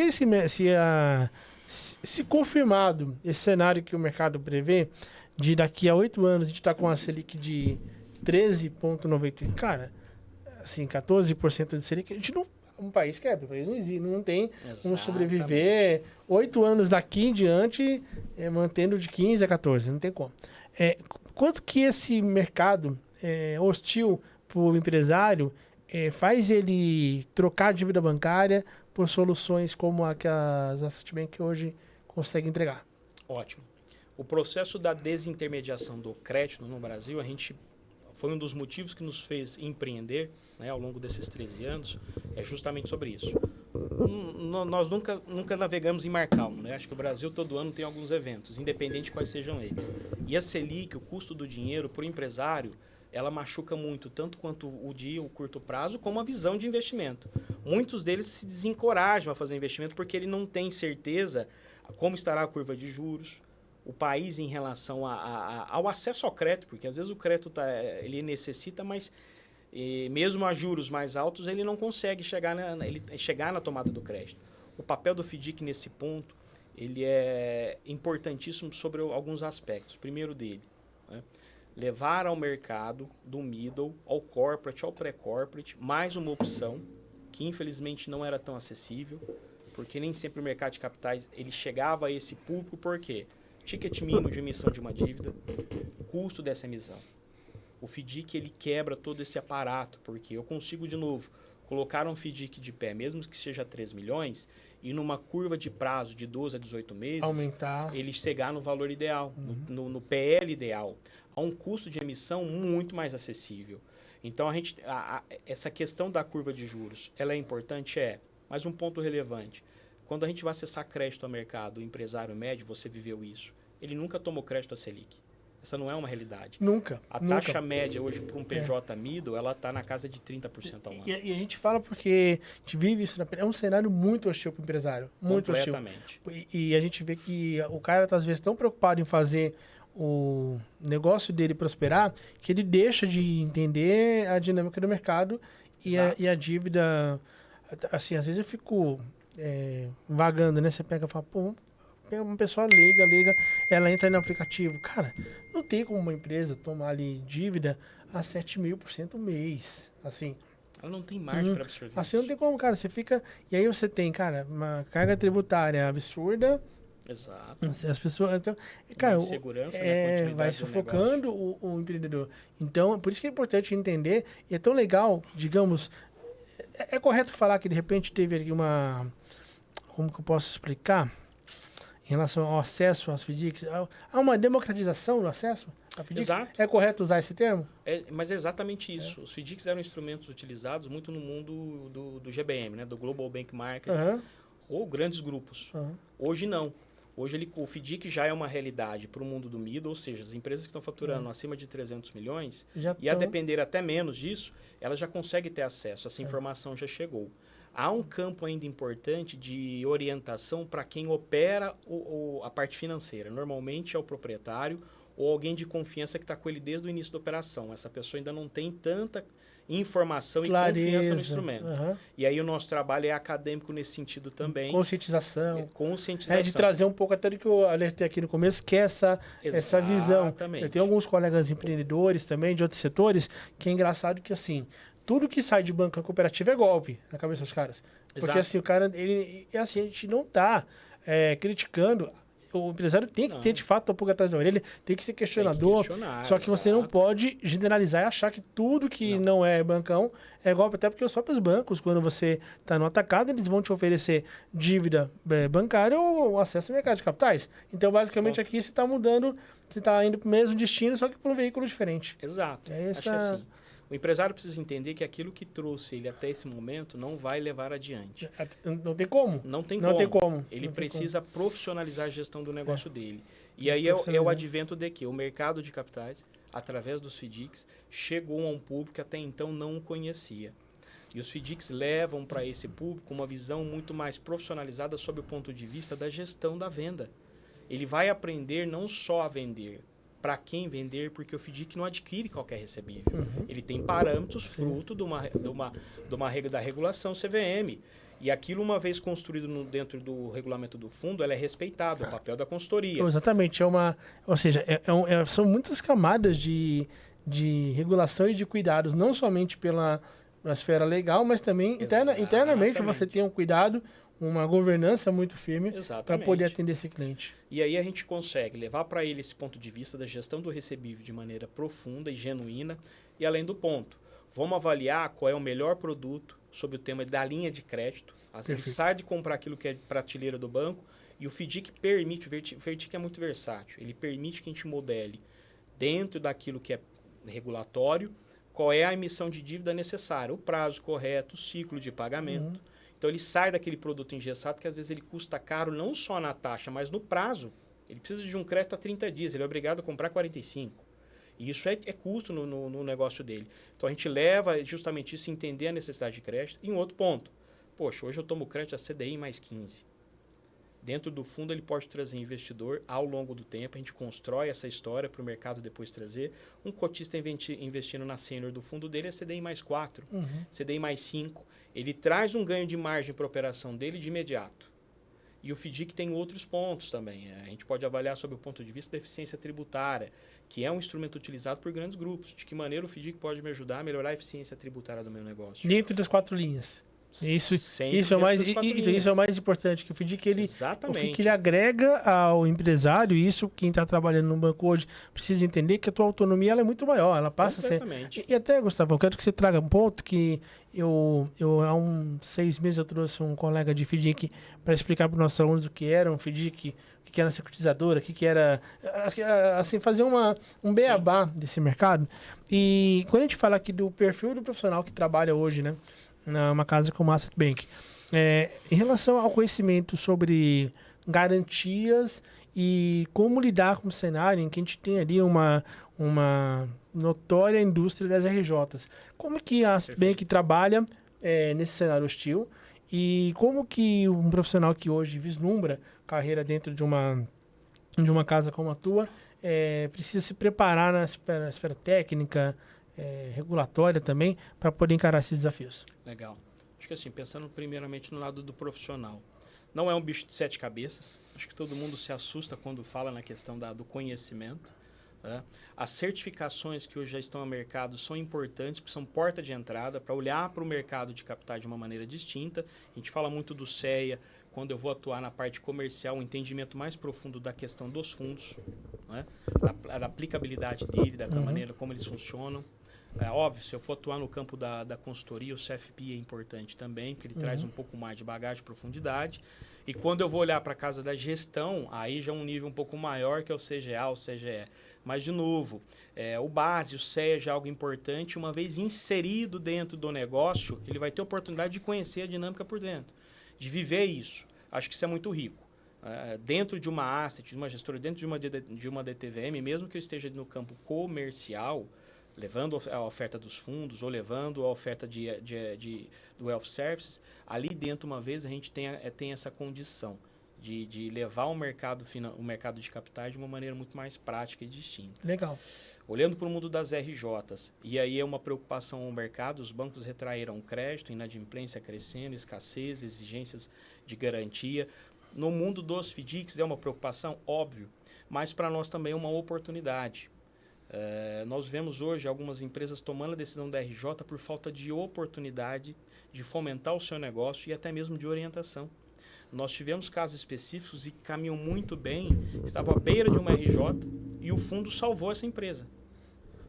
confirmado esse cenário que o mercado prevê, de daqui a 8 anos a gente está com a Selic de 13,90, cara, assim, 14% de Selic, a gente não, um país quebra, o país não existe, não tem como sobreviver 8 anos daqui em diante, mantendo de 15 a 14, não tem como. Quanto que esse mercado hostil para o empresário faz ele trocar a dívida bancária por soluções como a que as Asset Bank hoje consegue entregar? Ótimo. O processo da desintermediação do crédito no Brasil, foi um dos motivos que nos fez empreender, né, ao longo desses 13 anos, é justamente sobre isso. Nós nunca navegamos em mar calmo, né? Acho que o Brasil todo ano tem alguns eventos, independente de quais sejam eles. E a Selic, o custo do dinheiro para o empresário, ela machuca muito, tanto quanto o curto prazo, como a visão de investimento. Muitos deles se desencorajam a fazer investimento porque ele não tem certeza como estará a curva de juros, o país em relação ao acesso ao crédito, porque às vezes o crédito ele necessita, mas mesmo a juros mais altos, ele não consegue chegar na tomada do crédito. O papel do FDIC nesse ponto, ele é importantíssimo sobre alguns aspectos. Primeiro dele, né, levar ao mercado, do middle, ao corporate, ao pré-corporate, mais uma opção, que infelizmente não era tão acessível, porque nem sempre o mercado de capitais ele chegava a esse público, por quê? Ticket mínimo de emissão de uma dívida, custo dessa emissão. O FDIC, ele quebra todo esse aparato, porque eu consigo, de novo, colocar um FDIC de pé, mesmo que seja 3 milhões, e numa curva de prazo de 12 a 18 meses, aumentar, ele chegar no valor ideal, no PL ideal, a um custo de emissão muito mais acessível. Então, essa questão da curva de juros, ela é importante? Mas um ponto relevante. Quando a gente vai acessar crédito ao mercado, o empresário médio, você viveu isso, ele nunca tomou crédito a Selic. Essa não é uma realidade. Nunca. A taxa média hoje para um PJ middle, ela está na casa de 30% ao ano. E a gente fala porque a gente vive isso, é um cenário muito hostil para o empresário. Muito hostil. E a gente vê que o cara está, às vezes, tão preocupado em fazer o negócio dele prosperar, que ele deixa de entender a dinâmica do mercado e a dívida. Assim, às vezes eu fico vagando, né? Você pega e fala, pô, uma pessoa liga, ela entra no aplicativo. Cara, não tem como uma empresa tomar ali dívida a 7.000% o mês. Assim. Ela não tem margem para absorver. Assim não tem como, cara. Você fica. E aí você tem, cara, uma carga tributária absurda. Exato. As pessoas. Então, cara, segurança, né, vai sufocando o empreendedor. Então, por isso que é importante entender. E é tão legal, digamos. É correto falar que de repente teve ali uma. Como que eu posso explicar? Em relação ao acesso às FDICs, há uma democratização do acesso à FDICs? Exato. É correto usar esse termo? Mas é exatamente isso. Os FDICs eram instrumentos utilizados muito no mundo do GBM, né, do Global Bank Market, ou grandes grupos. Hoje não. Hoje o FDIC já é uma realidade para o mundo do middle, ou seja, as empresas que estão faturando acima de 300 milhões, e a depender até menos disso, elas já conseguem ter acesso, essa informação já chegou. Há um campo ainda importante de orientação para quem opera a parte financeira. Normalmente é o proprietário ou alguém de confiança que está com ele desde o início da operação. Essa pessoa ainda não tem tanta informação e confiança no instrumento. E aí o nosso trabalho é acadêmico nesse sentido também. Conscientização. Conscientização. De trazer um pouco até do que eu alertei aqui no começo, que é essa visão. Eu tenho alguns colegas empreendedores também, de outros setores, que é engraçado que, assim, tudo que sai de banca cooperativa é golpe na cabeça dos caras. Porque, assim, o cara, a gente não tá criticando. O empresário tem que ter, de fato, a pulga atrás da orelha, tem que ser questionador. Só que você não pode generalizar e achar que tudo que não é bancão é golpe. Até porque os próprios bancos, quando você está no atacado, eles vão te oferecer dívida bancária ou acesso ao mercado de capitais. Então, basicamente, aqui você está mudando, você está indo para o mesmo destino, só que para um veículo diferente. Exato. Acho que assim, o empresário precisa entender que aquilo que trouxe ele até esse momento não vai levar adiante. Não tem como. Não tem como. Ele precisa profissionalizar a gestão do negócio dele. E aí é o advento de que o mercado de capitais, através dos FDICs, chegou a um público que até então não o conhecia. E os FDICs levam para esse público uma visão muito mais profissionalizada sob o ponto de vista da gestão da venda. Ele vai aprender não só a vender, para quem vender, porque o FDIC não adquire qualquer recebível. Ele tem parâmetros fruto de uma regra da regulação CVM. E aquilo, uma vez construído dentro do regulamento do fundo, ela é respeitado, o papel da consultoria. Exatamente. Ou seja, são muitas camadas de regulação e de cuidados, não somente pela esfera legal, mas também internamente você tem um cuidado, uma governança muito firme para poder atender esse cliente. E aí a gente consegue levar para ele esse ponto de vista da gestão do recebível de maneira profunda e genuína. E além do ponto, vamos avaliar qual é o melhor produto sobre o tema da linha de crédito. Ele sai de comprar aquilo que é prateleira do banco e o FDIC permite, o FDIC é muito versátil, ele permite que a gente modele dentro daquilo que é regulatório qual é a emissão de dívida necessária, o prazo correto, o ciclo de pagamento. Então, ele sai daquele produto engessado que, às vezes, ele custa caro não só na taxa, mas no prazo. Ele precisa de um crédito a 30 dias, ele é obrigado a comprar 45. E isso é custo no negócio dele. Então, a gente leva justamente isso, entender a necessidade de crédito. E um outro ponto. Poxa, hoje eu tomo crédito a CDI mais 15. Dentro do fundo, ele pode trazer investidor ao longo do tempo. A gente constrói essa história para o mercado depois trazer. Um cotista investindo na sênior do fundo dele é CDI mais 4, CDI mais 5. Ele traz um ganho de margem para a operação dele de imediato. E o FDIC tem outros pontos também. A gente pode avaliar sob o ponto de vista da eficiência tributária, que é um instrumento utilizado por grandes grupos. De que maneira o FDIC pode me ajudar a melhorar a eficiência tributária do meu negócio? Dentro das 4 linhas. Isso é o mais importante, que o FDIC ele agrega ao empresário, isso quem está trabalhando no banco hoje precisa entender que a tua autonomia ela é muito maior, ela passa a ser... E até, Gustavo, eu quero que você traga um ponto que eu há uns 6 meses eu trouxe um colega de FDIC para explicar para os nossos alunos o que era um FDIC, o que era uma securitizadora, o que era, assim, fazer um beabá desse mercado. E quando a gente fala aqui do perfil do profissional que trabalha hoje, né, numa casa como a Asset Bank, em relação ao conhecimento sobre garantias e como lidar com o cenário em que a gente tem ali uma notória indústria das RJs. Como que a Asset Bank trabalha nesse cenário hostil e como que um profissional que hoje vislumbra carreira dentro de uma casa como a tua precisa se preparar na esfera técnica, regulatória também, para poder encarar esses desafios? Legal. Acho que assim, pensando primeiramente no lado do profissional, não é um bicho de 7 cabeças. Acho que todo mundo se assusta quando fala na questão do conhecimento. As certificações que hoje já estão no mercado são importantes, porque são porta de entrada para olhar para o mercado de capitais de uma maneira distinta. A gente fala muito do CEA, quando eu vou atuar na parte comercial, um entendimento mais profundo da questão dos fundos, da aplicabilidade dele, da maneira como eles funcionam. É óbvio, se eu for atuar no campo da consultoria, o CFP é importante também, porque ele traz um pouco mais de bagagem e profundidade. E quando eu vou olhar para a casa da gestão, aí já é um nível um pouco maior, que é o CGA, o CGE. Mas, de novo, o base, o CEA já é algo importante. Uma vez inserido dentro do negócio, ele vai ter a oportunidade de conhecer a dinâmica por dentro, de viver isso. Acho que isso é muito rico. Dentro de uma asset, de uma gestora, dentro de uma DTVM, mesmo que eu esteja no campo comercial, levando a oferta dos fundos ou levando a oferta do Wealth Services, ali dentro, uma vez, a gente tem essa condição de levar o mercado de capitais de uma maneira muito mais prática e distinta. Legal. Olhando para o mundo das RJs, e aí é uma preocupação ao mercado, os bancos retraíram crédito, inadimplência crescendo, escassez, exigências de garantia. No mundo dos FDICs é uma preocupação, óbvio, mas para nós também é uma oportunidade. Nós vemos hoje algumas empresas tomando a decisão da RJ por falta de oportunidade de fomentar o seu negócio e até mesmo de orientação. Nós tivemos casos específicos e caminham muito bem, estava à beira de uma RJ e o fundo salvou essa empresa.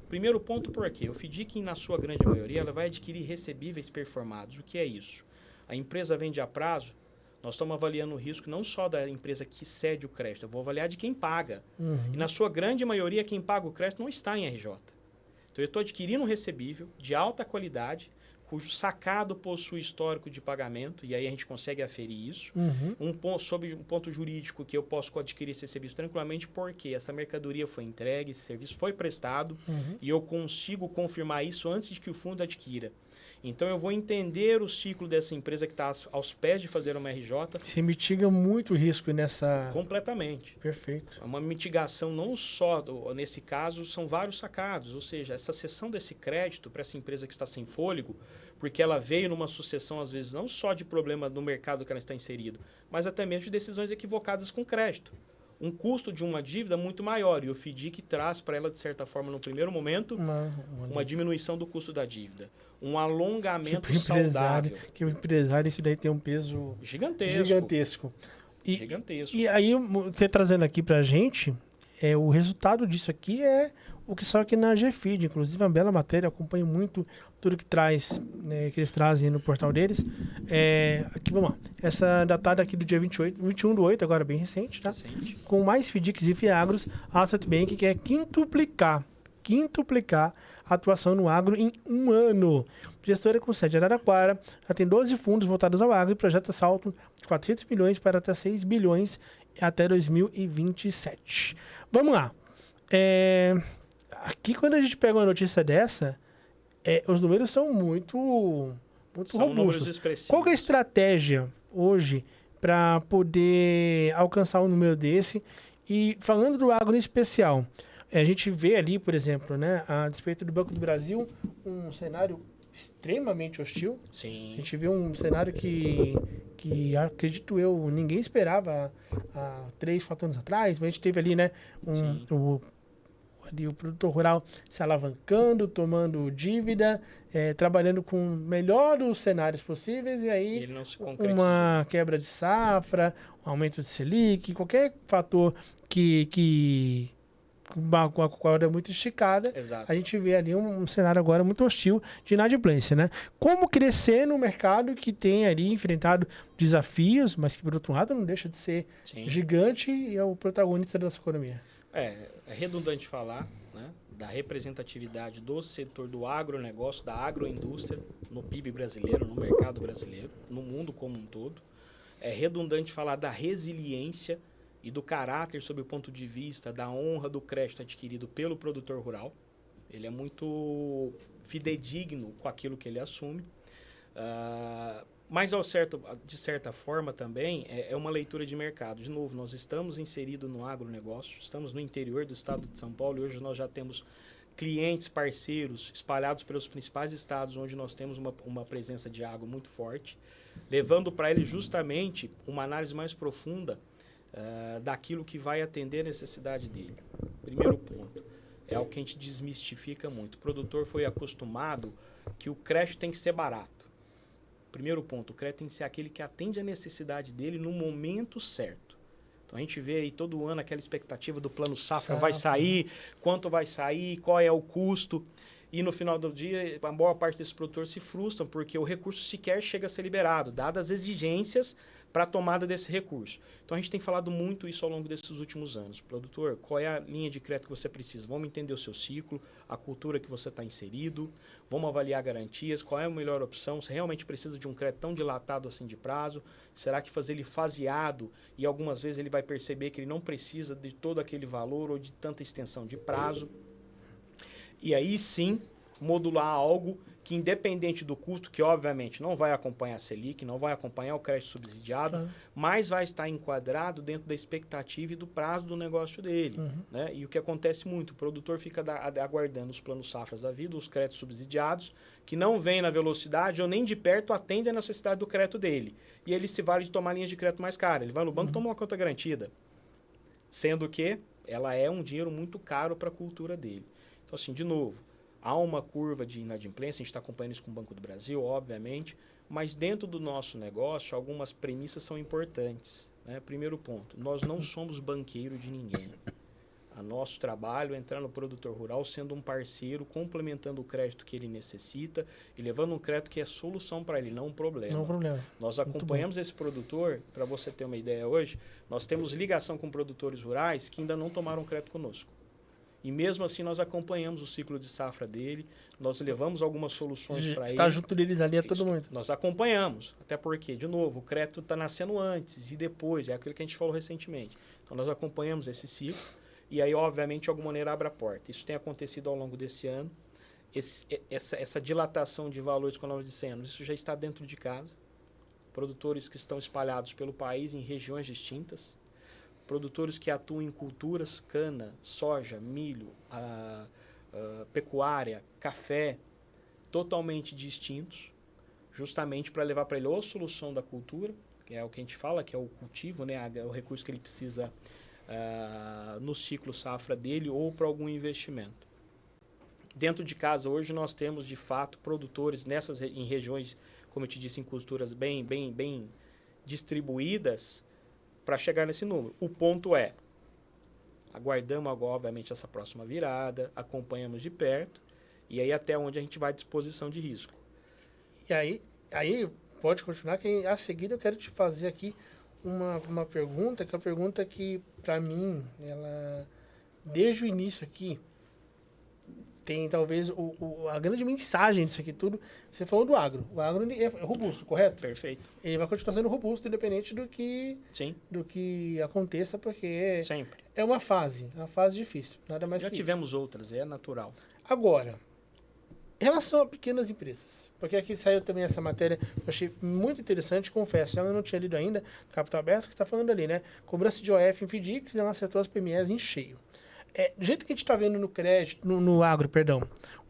Primeiro ponto, por quê? O FDIC, na sua grande maioria, ela vai adquirir recebíveis performados. O que é isso? A empresa vende a prazo, nós estamos avaliando o risco não só da empresa que cede o crédito, eu vou avaliar de quem paga. E na sua grande maioria, quem paga o crédito não está em RJ. Então, eu estou adquirindo um recebível de alta qualidade, cujo sacado possui histórico de pagamento, e aí a gente consegue aferir isso. Sobre um ponto jurídico que eu posso adquirir esse serviço tranquilamente, porque essa mercadoria foi entregue, esse serviço foi prestado, e eu consigo confirmar isso antes de que o fundo adquira. Então, eu vou entender o ciclo dessa empresa que está aos pés de fazer uma RJ. Você mitiga muito o risco nessa... Completamente. Perfeito. É uma mitigação não só, nesse caso, são vários sacados. Ou seja, essa cessão desse crédito para essa empresa que está sem fôlego, porque ela veio numa sucessão, às vezes, não só de problema no mercado que ela está inserido, mas até mesmo de decisões equivocadas com crédito. Um custo de uma dívida muito maior. E o FDIC traz para ela, de certa forma, no primeiro momento, uma diminuição do custo da dívida. Um alongamento saudável. Que o empresário, isso daí tem um peso gigantesco. E aí, você trazendo aqui para a gente, o resultado disso aqui é o que saiu aqui na GFeed. Inclusive, uma bela matéria, acompanho muito tudo que traz, né, que eles trazem no portal deles. Aqui, vamos lá. Essa datada aqui do dia 21/8, agora bem recente, tá? Com mais FDICs e Fiagros, a Asset Bank quer quintuplicar a atuação no agro em um ano. Gestora com sede em Araraquara, já tem 12 fundos voltados ao agro e projeta salto de 400 milhões para até 6 bilhões até 2027. Vamos lá. Aqui, quando a gente pega uma notícia dessa, os números são muito robustos. Qual que é a estratégia hoje para poder alcançar um número desse? E falando do agro em especial, a gente vê ali, por exemplo, né, a despeito do Banco do Brasil, um cenário extremamente hostil. Sim. A gente vê um cenário que acredito eu, ninguém esperava há 3, 4 anos atrás, mas a gente teve ali, né, o produtor rural se alavancando, tomando dívida, trabalhando com o melhor dos cenários possíveis, e aí ele não se uma quebra de safra, um aumento de Selic, qualquer fator que com a corda muito esticada, Exato. a gente vê ali um cenário agora muito hostil de inadimplência, né? Como crescer no mercado que tem ali enfrentado desafios, mas que, por outro lado, não deixa de ser gigante e é o protagonista da nossa economia. É redundante falar, né, da representatividade do setor do agronegócio, da agroindústria no PIB brasileiro, no mercado brasileiro, no mundo como um todo. É redundante falar da resiliência e do caráter sob o ponto de vista da honra do crédito adquirido pelo produtor rural. Ele é muito fidedigno com aquilo que ele assume. Mas, de certa forma, também, é uma leitura de mercado. De novo, nós estamos inseridos no agronegócio, estamos no interior do estado de São Paulo e hoje nós já temos clientes, parceiros espalhados pelos principais estados onde nós temos uma presença de agro muito forte, levando para ele justamente uma análise mais profunda daquilo que vai atender a necessidade dele. Primeiro ponto, é o que a gente desmistifica muito. O produtor foi acostumado que o crédito tem que ser barato. Primeiro ponto, o crédito tem que ser aquele que atende a necessidade dele no momento certo. Então, a gente vê aí todo ano aquela expectativa do plano safra vai sair, quanto vai sair, qual é o custo. e no final do dia, a maior parte desses produtores se frustram porque o recurso sequer chega a ser liberado, dadas as exigências para a tomada desse recurso. Então, a gente tem falado muito isso ao longo desses últimos anos. Produtor, qual é a linha de crédito que você precisa? Vamos entender o seu ciclo, a cultura que você está inserido, vamos avaliar garantias, qual é a melhor opção, se realmente precisa de um crédito tão dilatado assim de prazo, será que fazer ele faseado e algumas vezes ele vai perceber que ele não precisa de todo aquele valor ou de tanta extensão de prazo. E aí sim, modular algo que, independente do custo, que obviamente não vai acompanhar a Selic, não vai acompanhar o crédito subsidiado, mas vai estar enquadrado dentro da expectativa e do prazo do negócio dele. Né? E o que acontece muito, o produtor fica aguardando os planos safras da vida, os créditos subsidiados, que não vêm na velocidade ou nem de perto atendem a necessidade do crédito dele. E ele se vale de tomar linhas de crédito mais caras. Ele vai no banco e toma uma conta garantida. Sendo que ela é um dinheiro muito caro para a cultura dele. Então, assim, de novo, há uma curva de inadimplência, a gente está acompanhando isso com o Banco do Brasil, obviamente, mas dentro do nosso negócio, algumas premissas são importantes. Né? Primeiro ponto, nós não somos banqueiro de ninguém. O nosso trabalho é entrar no produtor rural sendo um parceiro, complementando o crédito que ele necessita e levando um crédito que é solução para ele, não um problema. Não é um problema. Nós acompanhamos esse produtor, para você ter uma ideia hoje, nós temos ligação com produtores rurais que ainda não tomaram crédito conosco. E mesmo assim nós acompanhamos o ciclo de safra dele, nós levamos algumas soluções para ele. Está junto deles ali a todo momento. Nós acompanhamos, até porque, de novo, o crédito está nascendo antes e depois, é aquilo que a gente falou recentemente. Então nós acompanhamos esse ciclo e aí, obviamente, de alguma maneira abre a porta. Isso tem acontecido ao longo desse ano. Essa dilatação de valores, como nós dissemos, isso já está dentro de casa. Produtores que estão espalhados pelo país em regiões distintas. Produtores que atuam em culturas, cana, soja, milho, pecuária, café, totalmente distintos, justamente para levar para ele ou a solução da cultura, que é o que a gente fala, que é o cultivo, né, o recurso que ele precisa no ciclo safra dele ou para algum investimento. Dentro de casa, hoje, nós temos, de fato, produtores em regiões, como eu te disse, em culturas bem distribuídas, para chegar nesse número. O ponto é, aguardamos agora, obviamente, essa próxima virada, acompanhamos de perto, e aí até onde a gente vai à disposição de risco. E aí pode continuar, que a seguir eu quero te fazer aqui uma pergunta, que é uma pergunta que, para mim, ela, desde o início aqui, tem talvez a grande mensagem disso aqui tudo. Você falou do agro. O agro é robusto, correto? Perfeito. Ele vai continuar sendo robusto, independente Sim. do que aconteça, porque Sempre. é uma fase difícil. Nada mais Já que tivemos outras, é natural. Agora, em relação a pequenas empresas, porque aqui saiu também essa matéria, eu achei muito interessante, confesso, eu não tinha lido ainda, Capital Aberto, que está falando ali, né? Cobrança de OF em FDICs, não acertou as PMEs em cheio. Do jeito que a gente está vendo no crédito, no agro, perdão,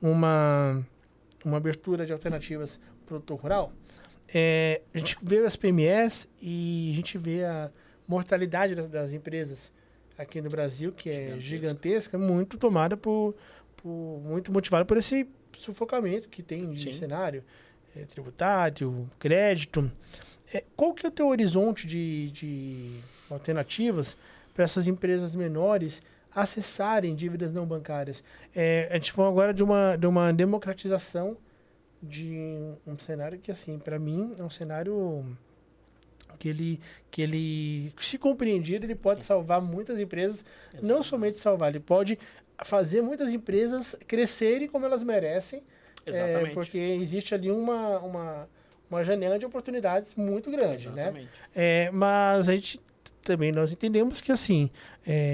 uma abertura de alternativas para o produtor rural, a gente vê as PMEs e a gente vê a mortalidade das empresas aqui no Brasil, que é gigantesca, muito tomada muito motivada por esse sufocamento que tem de cenário tributário, crédito. Qual que é o teu horizonte de alternativas para essas empresas menores acessarem dívidas não bancárias? A gente falou agora de uma democratização de um cenário que, assim, para mim, é um cenário que ele, se compreendido, ele pode salvar muitas empresas. Exatamente. Não somente salvar, ele pode fazer muitas empresas crescerem como elas merecem. Exatamente. Porque existe ali uma janela de oportunidades muito grande. Exatamente. Né? Mas a gente também nós entendemos que, assim,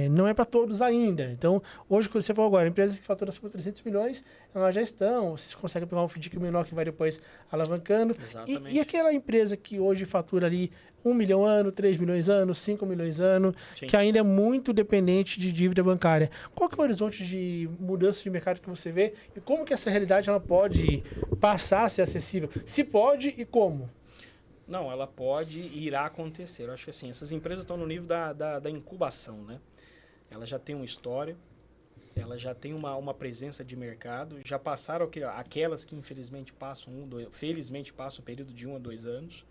não é para todos ainda. Então, hoje, quando você falou agora, empresas que faturam acima de 300 milhões, elas já estão, vocês conseguem pegar um FDIC menor que vai depois alavancando. E aquela empresa que hoje fatura ali 1 milhão ano, 3 milhões ano, 5 milhões ano, sim, que ainda é muito dependente de dívida bancária. Qual que é o horizonte de mudança de mercado que você vê e como que essa realidade ela pode passar a ser acessível? Se pode e como? Não, ela pode e irá acontecer. Eu acho que assim, essas empresas estão no nível da incubação, né? Ela já tem uma história, ela já tem uma presença de mercado, já passaram aquelas que infelizmente passam felizmente passam um período de 1 a 2 anos,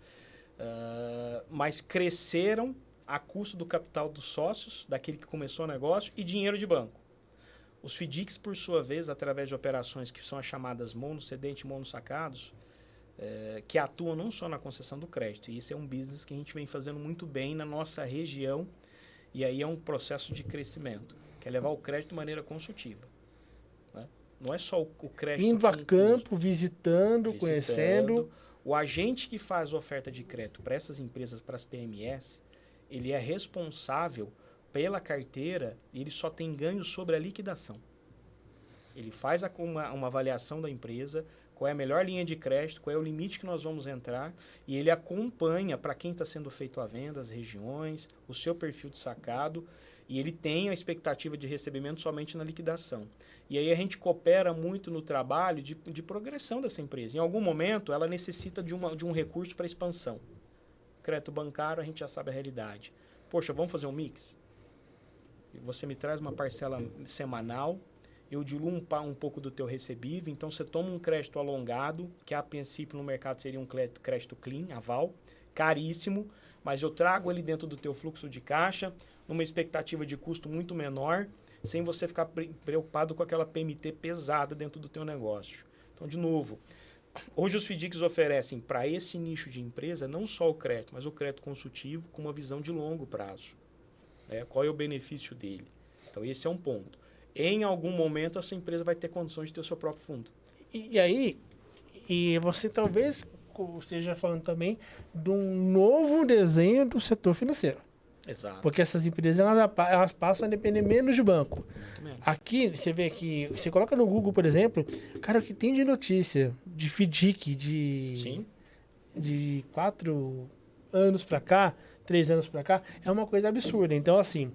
mas cresceram a custo do capital dos sócios, daquele que começou o negócio, e dinheiro de banco. Os FDICs, por sua vez, através de operações que são as chamadas monocedente e monossacados, que atuam não só na concessão do crédito. E isso é um business que a gente vem fazendo muito bem na nossa região, e aí é um processo de crescimento, que é levar o crédito de maneira consultiva. Né? Não é só o crédito... Indo a campo, visitando, conhecendo. O agente que faz oferta de crédito para essas empresas, para as PMEs, ele é responsável pela carteira e ele só tem ganho sobre a liquidação. Ele faz uma avaliação da empresa, qual é a melhor linha de crédito, qual é o limite que nós vamos entrar, e ele acompanha para quem está sendo feito a venda, as regiões, o seu perfil de sacado, e ele tem a expectativa de recebimento somente na liquidação. E aí a gente coopera muito no trabalho de progressão dessa empresa. Em algum momento, ela necessita de um recurso para expansão. Crédito bancário, a gente já sabe a realidade. Poxa, vamos fazer um mix? Você me traz uma parcela semanal, eu diluo um pouco do teu recebível, então você toma um crédito alongado, que a princípio no mercado seria um crédito clean, aval, caríssimo, mas eu trago ele dentro do teu fluxo de caixa, numa expectativa de custo muito menor, sem você ficar preocupado com aquela PMT pesada dentro do teu negócio. Então, de novo, hoje os FDICs oferecem para esse nicho de empresa não só o crédito, mas o crédito consultivo com uma visão de longo prazo. Qual é o benefício dele? Então, esse é um ponto. Em algum momento, essa empresa vai ter condições de ter o seu próprio fundo. E aí, você talvez esteja falando também de um novo desenho do setor financeiro. Exato. Porque essas empresas elas passam a depender menos de banco. Muito menos. Aqui, você vê que... Você coloca no Google, por exemplo, cara, o que tem de notícia de FDIC de 4 anos para cá, 3 anos para cá, é uma coisa absurda. Então, assim,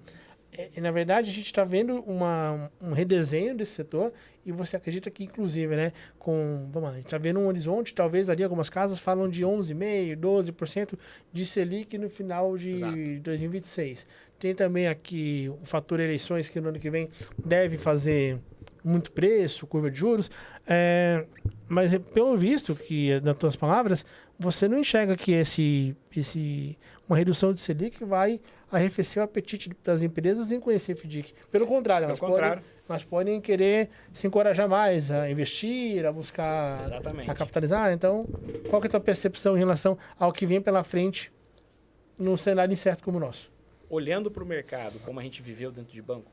na verdade, a gente está vendo um redesenho desse setor e você acredita que, inclusive, né, vamos lá, a gente está vendo um horizonte, talvez ali algumas casas falam de 11,5%, 12% de Selic no final de Exato. 2026. Tem também aqui o fator eleições, que no ano que vem deve fazer muito preço, curva de juros, mas pelo visto, que nas tuas palavras, você não enxerga que uma redução de Selic vai arrefecer o apetite das empresas em conhecer FDIC. Pelo contrário, elas podem querer se encorajar mais a investir, a buscar, exatamente, a capitalizar. Então, qual que é a tua percepção em relação ao que vem pela frente num cenário incerto como o nosso? Olhando para o mercado, como a gente viveu dentro de banco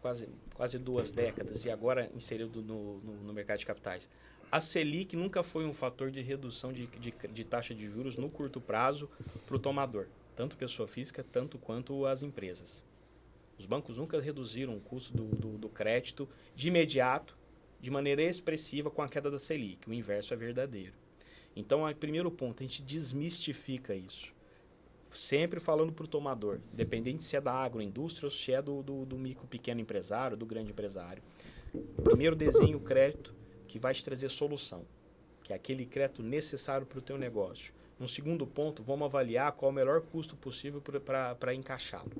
quase 2 décadas e agora inserido no mercado de capitais, a Selic nunca foi um fator de redução de taxa de juros no curto prazo para o tomador, tanto pessoa física, tanto quanto as empresas. Os bancos nunca reduziram o custo do crédito de imediato, de maneira expressiva com a queda da Selic. O inverso é verdadeiro. Então, primeiro ponto, a gente desmistifica isso. Sempre falando para o tomador, independente se é da agroindústria ou se é do micro pequeno empresário, do grande empresário. Primeiro, desenhe o crédito que vai te trazer solução, que é aquele crédito necessário para o teu negócio. No segundo ponto, vamos avaliar qual é o melhor custo possível para encaixá-lo.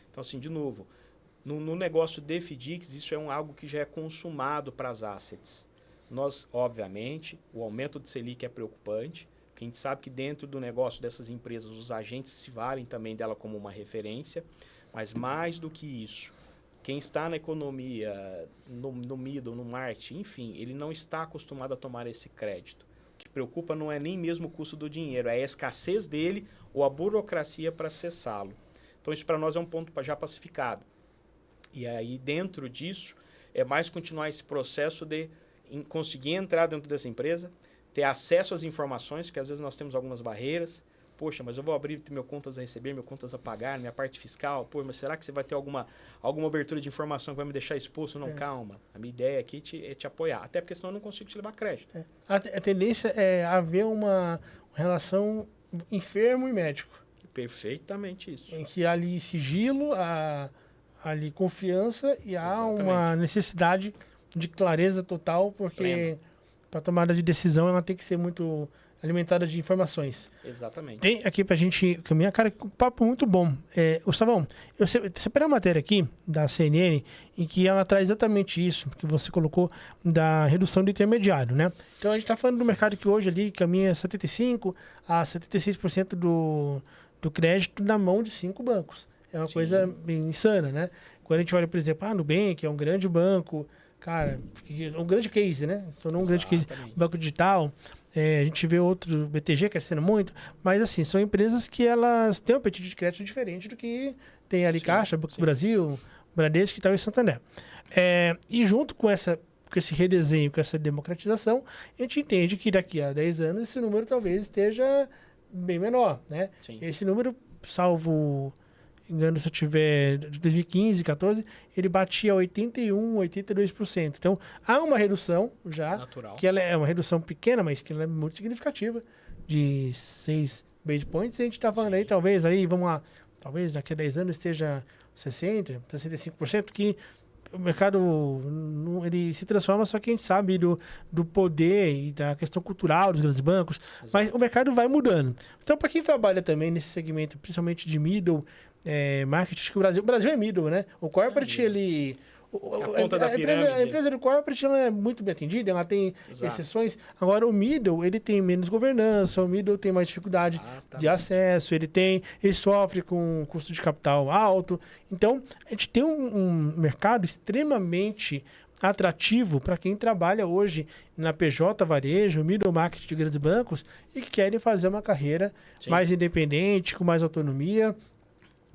Então, assim, de novo, no negócio de FDICs, isso é algo que já é consumado para as assets. Nós, obviamente, o aumento de Selic é preocupante, porque a gente sabe que dentro do negócio dessas empresas, os agentes se valem também dela como uma referência, mas mais do que isso, quem está na economia, no middle, no marketing, enfim, ele não está acostumado a tomar esse crédito. O que preocupa não é nem mesmo o custo do dinheiro, é a escassez dele ou a burocracia para acessá-lo. Então, isso para nós é um ponto já pacificado. E aí, dentro disso, é mais continuar esse processo de conseguir entrar dentro dessa empresa, ter acesso às informações, porque às vezes nós temos algumas barreiras. Poxa, mas eu vou abrir meu contas a receber, meu contas a pagar, minha parte fiscal. Pô, mas será que você vai ter alguma abertura de informação que vai me deixar exposto? Não, calma. A minha ideia aqui é te apoiar. Até porque senão eu não consigo te levar crédito. A tendência é haver uma relação enfermo e médico. Perfeitamente isso. Em que há ali sigilo, há ali confiança e há Exatamente. uma necessidade de clareza total, porque para tomada de decisão ela tem que ser muito alimentada de informações. Exatamente. Tem aqui pra gente caminhar, cara, um papo muito bom. Gustavão, eu separei uma matéria aqui da CNN em que ela traz exatamente isso que você colocou da redução do intermediário, né? Então a gente está falando do mercado que hoje ali caminha 75% a 76% do crédito na mão de 5 bancos. É uma coisa bem insana, né? Quando a gente olha, por exemplo, Nubank, é um grande banco, cara, um grande case, né? Se tornou um grande case. Exatamente. O Banco Digital, a gente vê outro, BTG crescendo muito, mas assim, são empresas que elas têm um apetite de crédito diferente do que tem ali Sim, Caixa, Banco do sim. Brasil, Bradesco e tal, e Santander. E junto com esse redesenho, com essa democratização, a gente entende que daqui a 10 anos esse número talvez esteja bem menor, né? Sim. Esse número, salvo engano, se eu tiver de 2015, 14, ele batia 81, 82%. Então, há uma redução já, Natural. que ela é uma redução pequena, mas que ela é muito significativa, de 6 base points. A gente está falando aí, talvez, vamos lá, talvez daqui a 10 anos esteja 60%, 65%, que o mercado ele se transforma, só que a gente sabe do poder e da questão cultural dos grandes bancos, mas o mercado vai mudando. Então, para quem trabalha também nesse segmento, principalmente de middle market, acho que o Brasil é middle, né? O corporate, ele... A ponta da pirâmide. A empresa do corporate ela é muito bem atendida, ela tem Exato. exceções. Agora, o middle, ele tem menos governança, o middle tem mais dificuldade Exatamente. de acesso, ele sofre com custo de capital alto. Então, a gente tem um mercado extremamente atrativo para quem trabalha hoje na PJ Varejo, middle market de grandes bancos e que querem fazer uma carreira Sim. mais independente, com mais autonomia,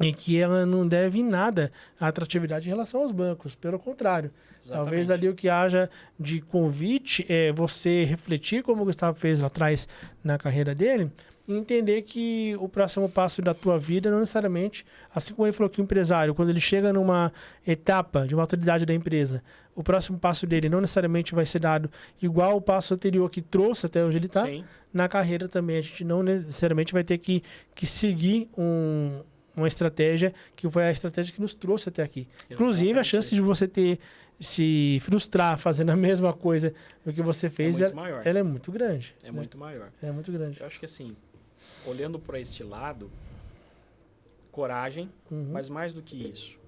e que ela não deve em nada à atratividade em relação aos bancos. Pelo contrário, Exatamente. talvez ali o que haja de convite é você refletir, como o Gustavo fez lá atrás na carreira dele, e entender que o próximo passo da tua vida não necessariamente, assim como ele falou que o empresário, quando ele chega numa etapa de maturidade da empresa, o próximo passo dele não necessariamente vai ser dado igual o passo anterior que trouxe até onde ele está. Sim. Na carreira também a gente não necessariamente vai ter que seguir uma estratégia que foi a estratégia que nos trouxe até aqui. Inclusive, a chance de você se frustrar fazendo a mesma coisa do que você fez, muito maior. ela é muito grande. É muito maior. É muito grande. Eu acho que assim, olhando para este lado, coragem, mas mais do que isso,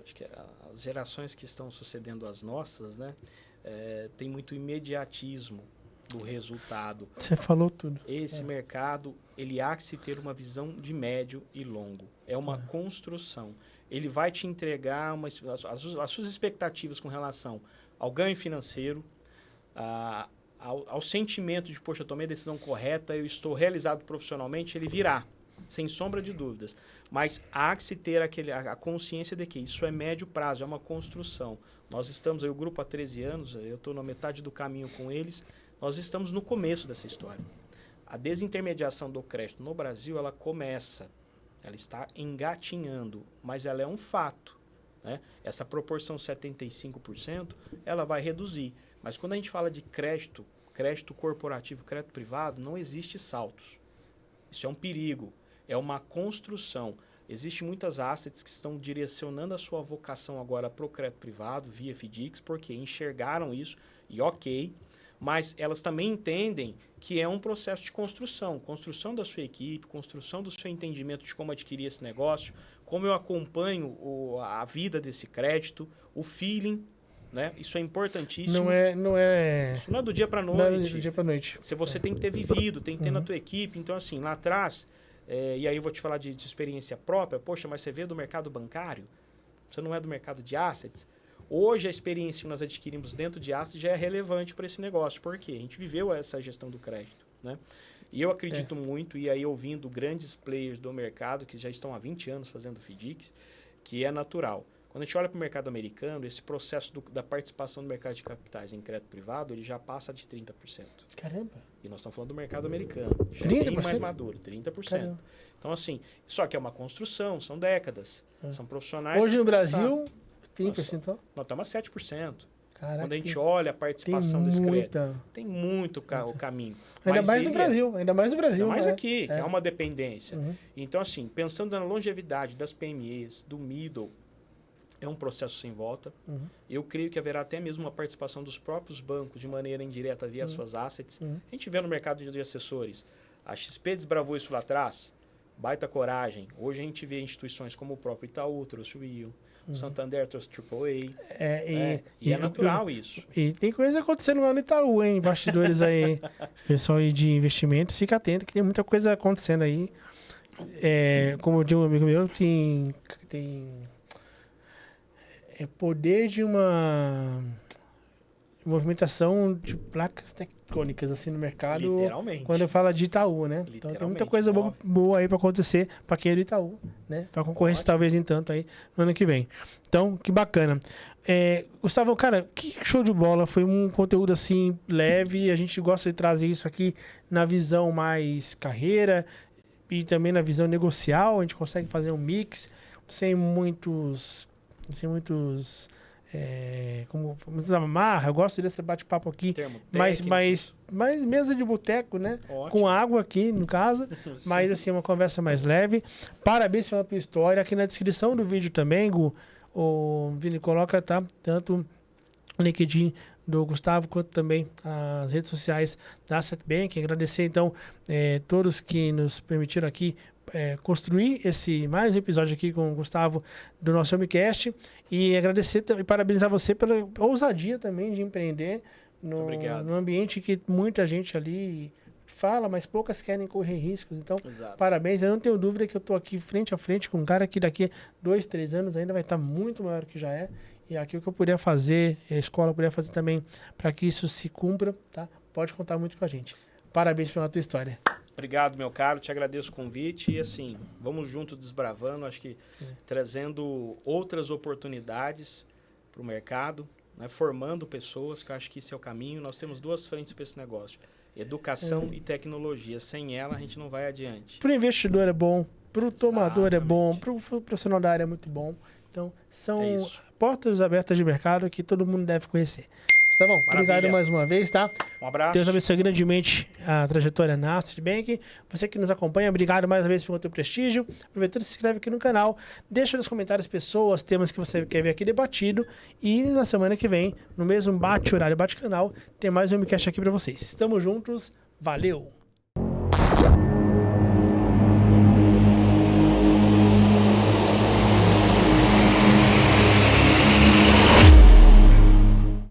acho que as gerações que estão sucedendo as nossas, né, tem muito imediatismo do resultado. Você falou tudo. Esse mercado, ele há que se ter uma visão de médio e longo. É uma construção. Ele vai te entregar as suas expectativas com relação ao ganho financeiro, ao sentimento de, poxa, eu tomei a decisão correta, eu estou realizado profissionalmente, ele virá, sem sombra de dúvidas. Mas há que se ter a consciência de que isso é médio prazo, é uma construção. Nós estamos aí, o grupo há 13 anos, eu estou na metade do caminho com eles, nós estamos no começo dessa história. A desintermediação do crédito no Brasil, ela começa, ela está engatinhando, mas ela é um fato, né? Essa proporção 75%, ela vai reduzir. Mas quando a gente fala de crédito corporativo, crédito privado, não existe saltos. Isso é um perigo, é uma construção. Existem muitas assets que estão direcionando a sua vocação agora para o crédito privado, via FDICs, porque enxergaram isso, e ok, mas elas também entendem que é um processo de construção da sua equipe, construção do seu entendimento de como adquirir esse negócio, como eu acompanho a vida desse crédito, o feeling, né? Isso é importantíssimo. Não é Isso não é do dia para noite. Não é do dia para noite. Se você tem que ter vivido, tem que ter na tua equipe. Então, assim, lá atrás, e aí eu vou te falar de experiência própria, poxa, mas você veio do mercado bancário, você não é do mercado de assets. Hoje, a experiência que nós adquirimos dentro de assets já é relevante para esse negócio. Por quê? A gente viveu essa gestão do crédito, né? E eu acredito muito, e aí ouvindo grandes players do mercado, que já estão há 20 anos fazendo FDICs, que é natural. Quando a gente olha para o mercado americano, esse processo da participação do mercado de capitais em crédito privado, ele já passa de 30%. Caramba. E nós estamos falando do mercado americano. Já 30%? é bem mais maduro, 30%. Caramba. Então, assim, só que é uma construção, são décadas. São profissionais... Hoje no que Brasil, tem Nossa. percentual? Nós estamos a 7%. Caraca, Quando a gente olha a participação desse crédito, tem muito o caminho. Ainda Mas mais no ele Brasil, ainda mais no Brasil. Ainda mais né? aqui, que é uma dependência. Uhum. Então, assim, pensando na longevidade das PMEs, do middle, é um processo sem volta. Uhum. Eu creio que haverá até mesmo uma participação dos próprios bancos de maneira indireta via suas assets. A gente vê no mercado de assessores. A XP desbravou isso lá atrás, baita coragem. Hoje a gente vê instituições como o próprio Itaú, trouxe o Rio, o Santander trouxe o AAA. E é natural isso. E tem coisa acontecendo lá no Itaú, hein? Bastidores aí, pessoal aí de investimentos, fica atento que tem muita coisa acontecendo aí. Como de um amigo meu, tem poder de uma... movimentação de placas tectônicas assim no mercado. Literalmente. Quando fala de Itaú, né? Então tem muita coisa boa aí para acontecer para quem é do Itaú, né? Para concorrência talvez em tanto aí no ano que vem. Então, que bacana. Gustavo, cara, que show de bola. Foi um conteúdo assim leve. A gente gosta de trazer isso aqui na visão mais carreira e também na visão negocial. A gente consegue fazer um mix sem muitos como amarra. Eu gosto desse bate-papo aqui, mas mesa de boteco, né? Ótimo. Com água aqui, no caso, mas assim, uma conversa mais leve. Parabéns pela tua história. Aqui na descrição do vídeo também, Gu, o Vini coloca, tá? Tanto o LinkedIn do Gustavo, quanto também as redes sociais da Asset Bank. Agradecer, então, todos que nos permitiram aqui construir mais um episódio aqui com o Gustavo do nosso Homecast, e agradecer e parabenizar você pela ousadia também de empreender no ambiente que muita gente ali fala, mas poucas querem correr riscos. Então, parabéns. Eu não tenho dúvida que eu estou aqui frente a frente com um cara que daqui a 2, 3 anos ainda vai estar muito maior do que já é. E aqui o que eu puder fazer, a escola puder fazer também para que isso se cumpra, tá? Pode contar muito com a gente. Parabéns pela tua história. Obrigado, meu caro. Te agradeço o convite. E assim, vamos juntos desbravando, acho que trazendo outras oportunidades para o mercado, né? Formando pessoas, que eu acho que esse é o caminho. Nós temos 2 frentes para esse negócio: educação e tecnologia. Sem ela, a gente não vai adiante. Para o investidor é bom, para o tomador é bom, para o profissional da área é muito bom. Então, são portas abertas de mercado que todo mundo deve conhecer. Tá bom? Obrigado mais uma vez, tá? Um abraço. Deus abençoe grandemente a trajetória na Asset Bank. Você que nos acompanha, obrigado mais uma vez pelo teu prestígio. Aproveitando, se inscreve aqui no canal. Deixa nos comentários pessoas, temas que você quer ver aqui debatido. E na semana que vem, no mesmo bate-horário, bate-canal, tem mais um Homecast aqui pra vocês. Estamos juntos. Valeu!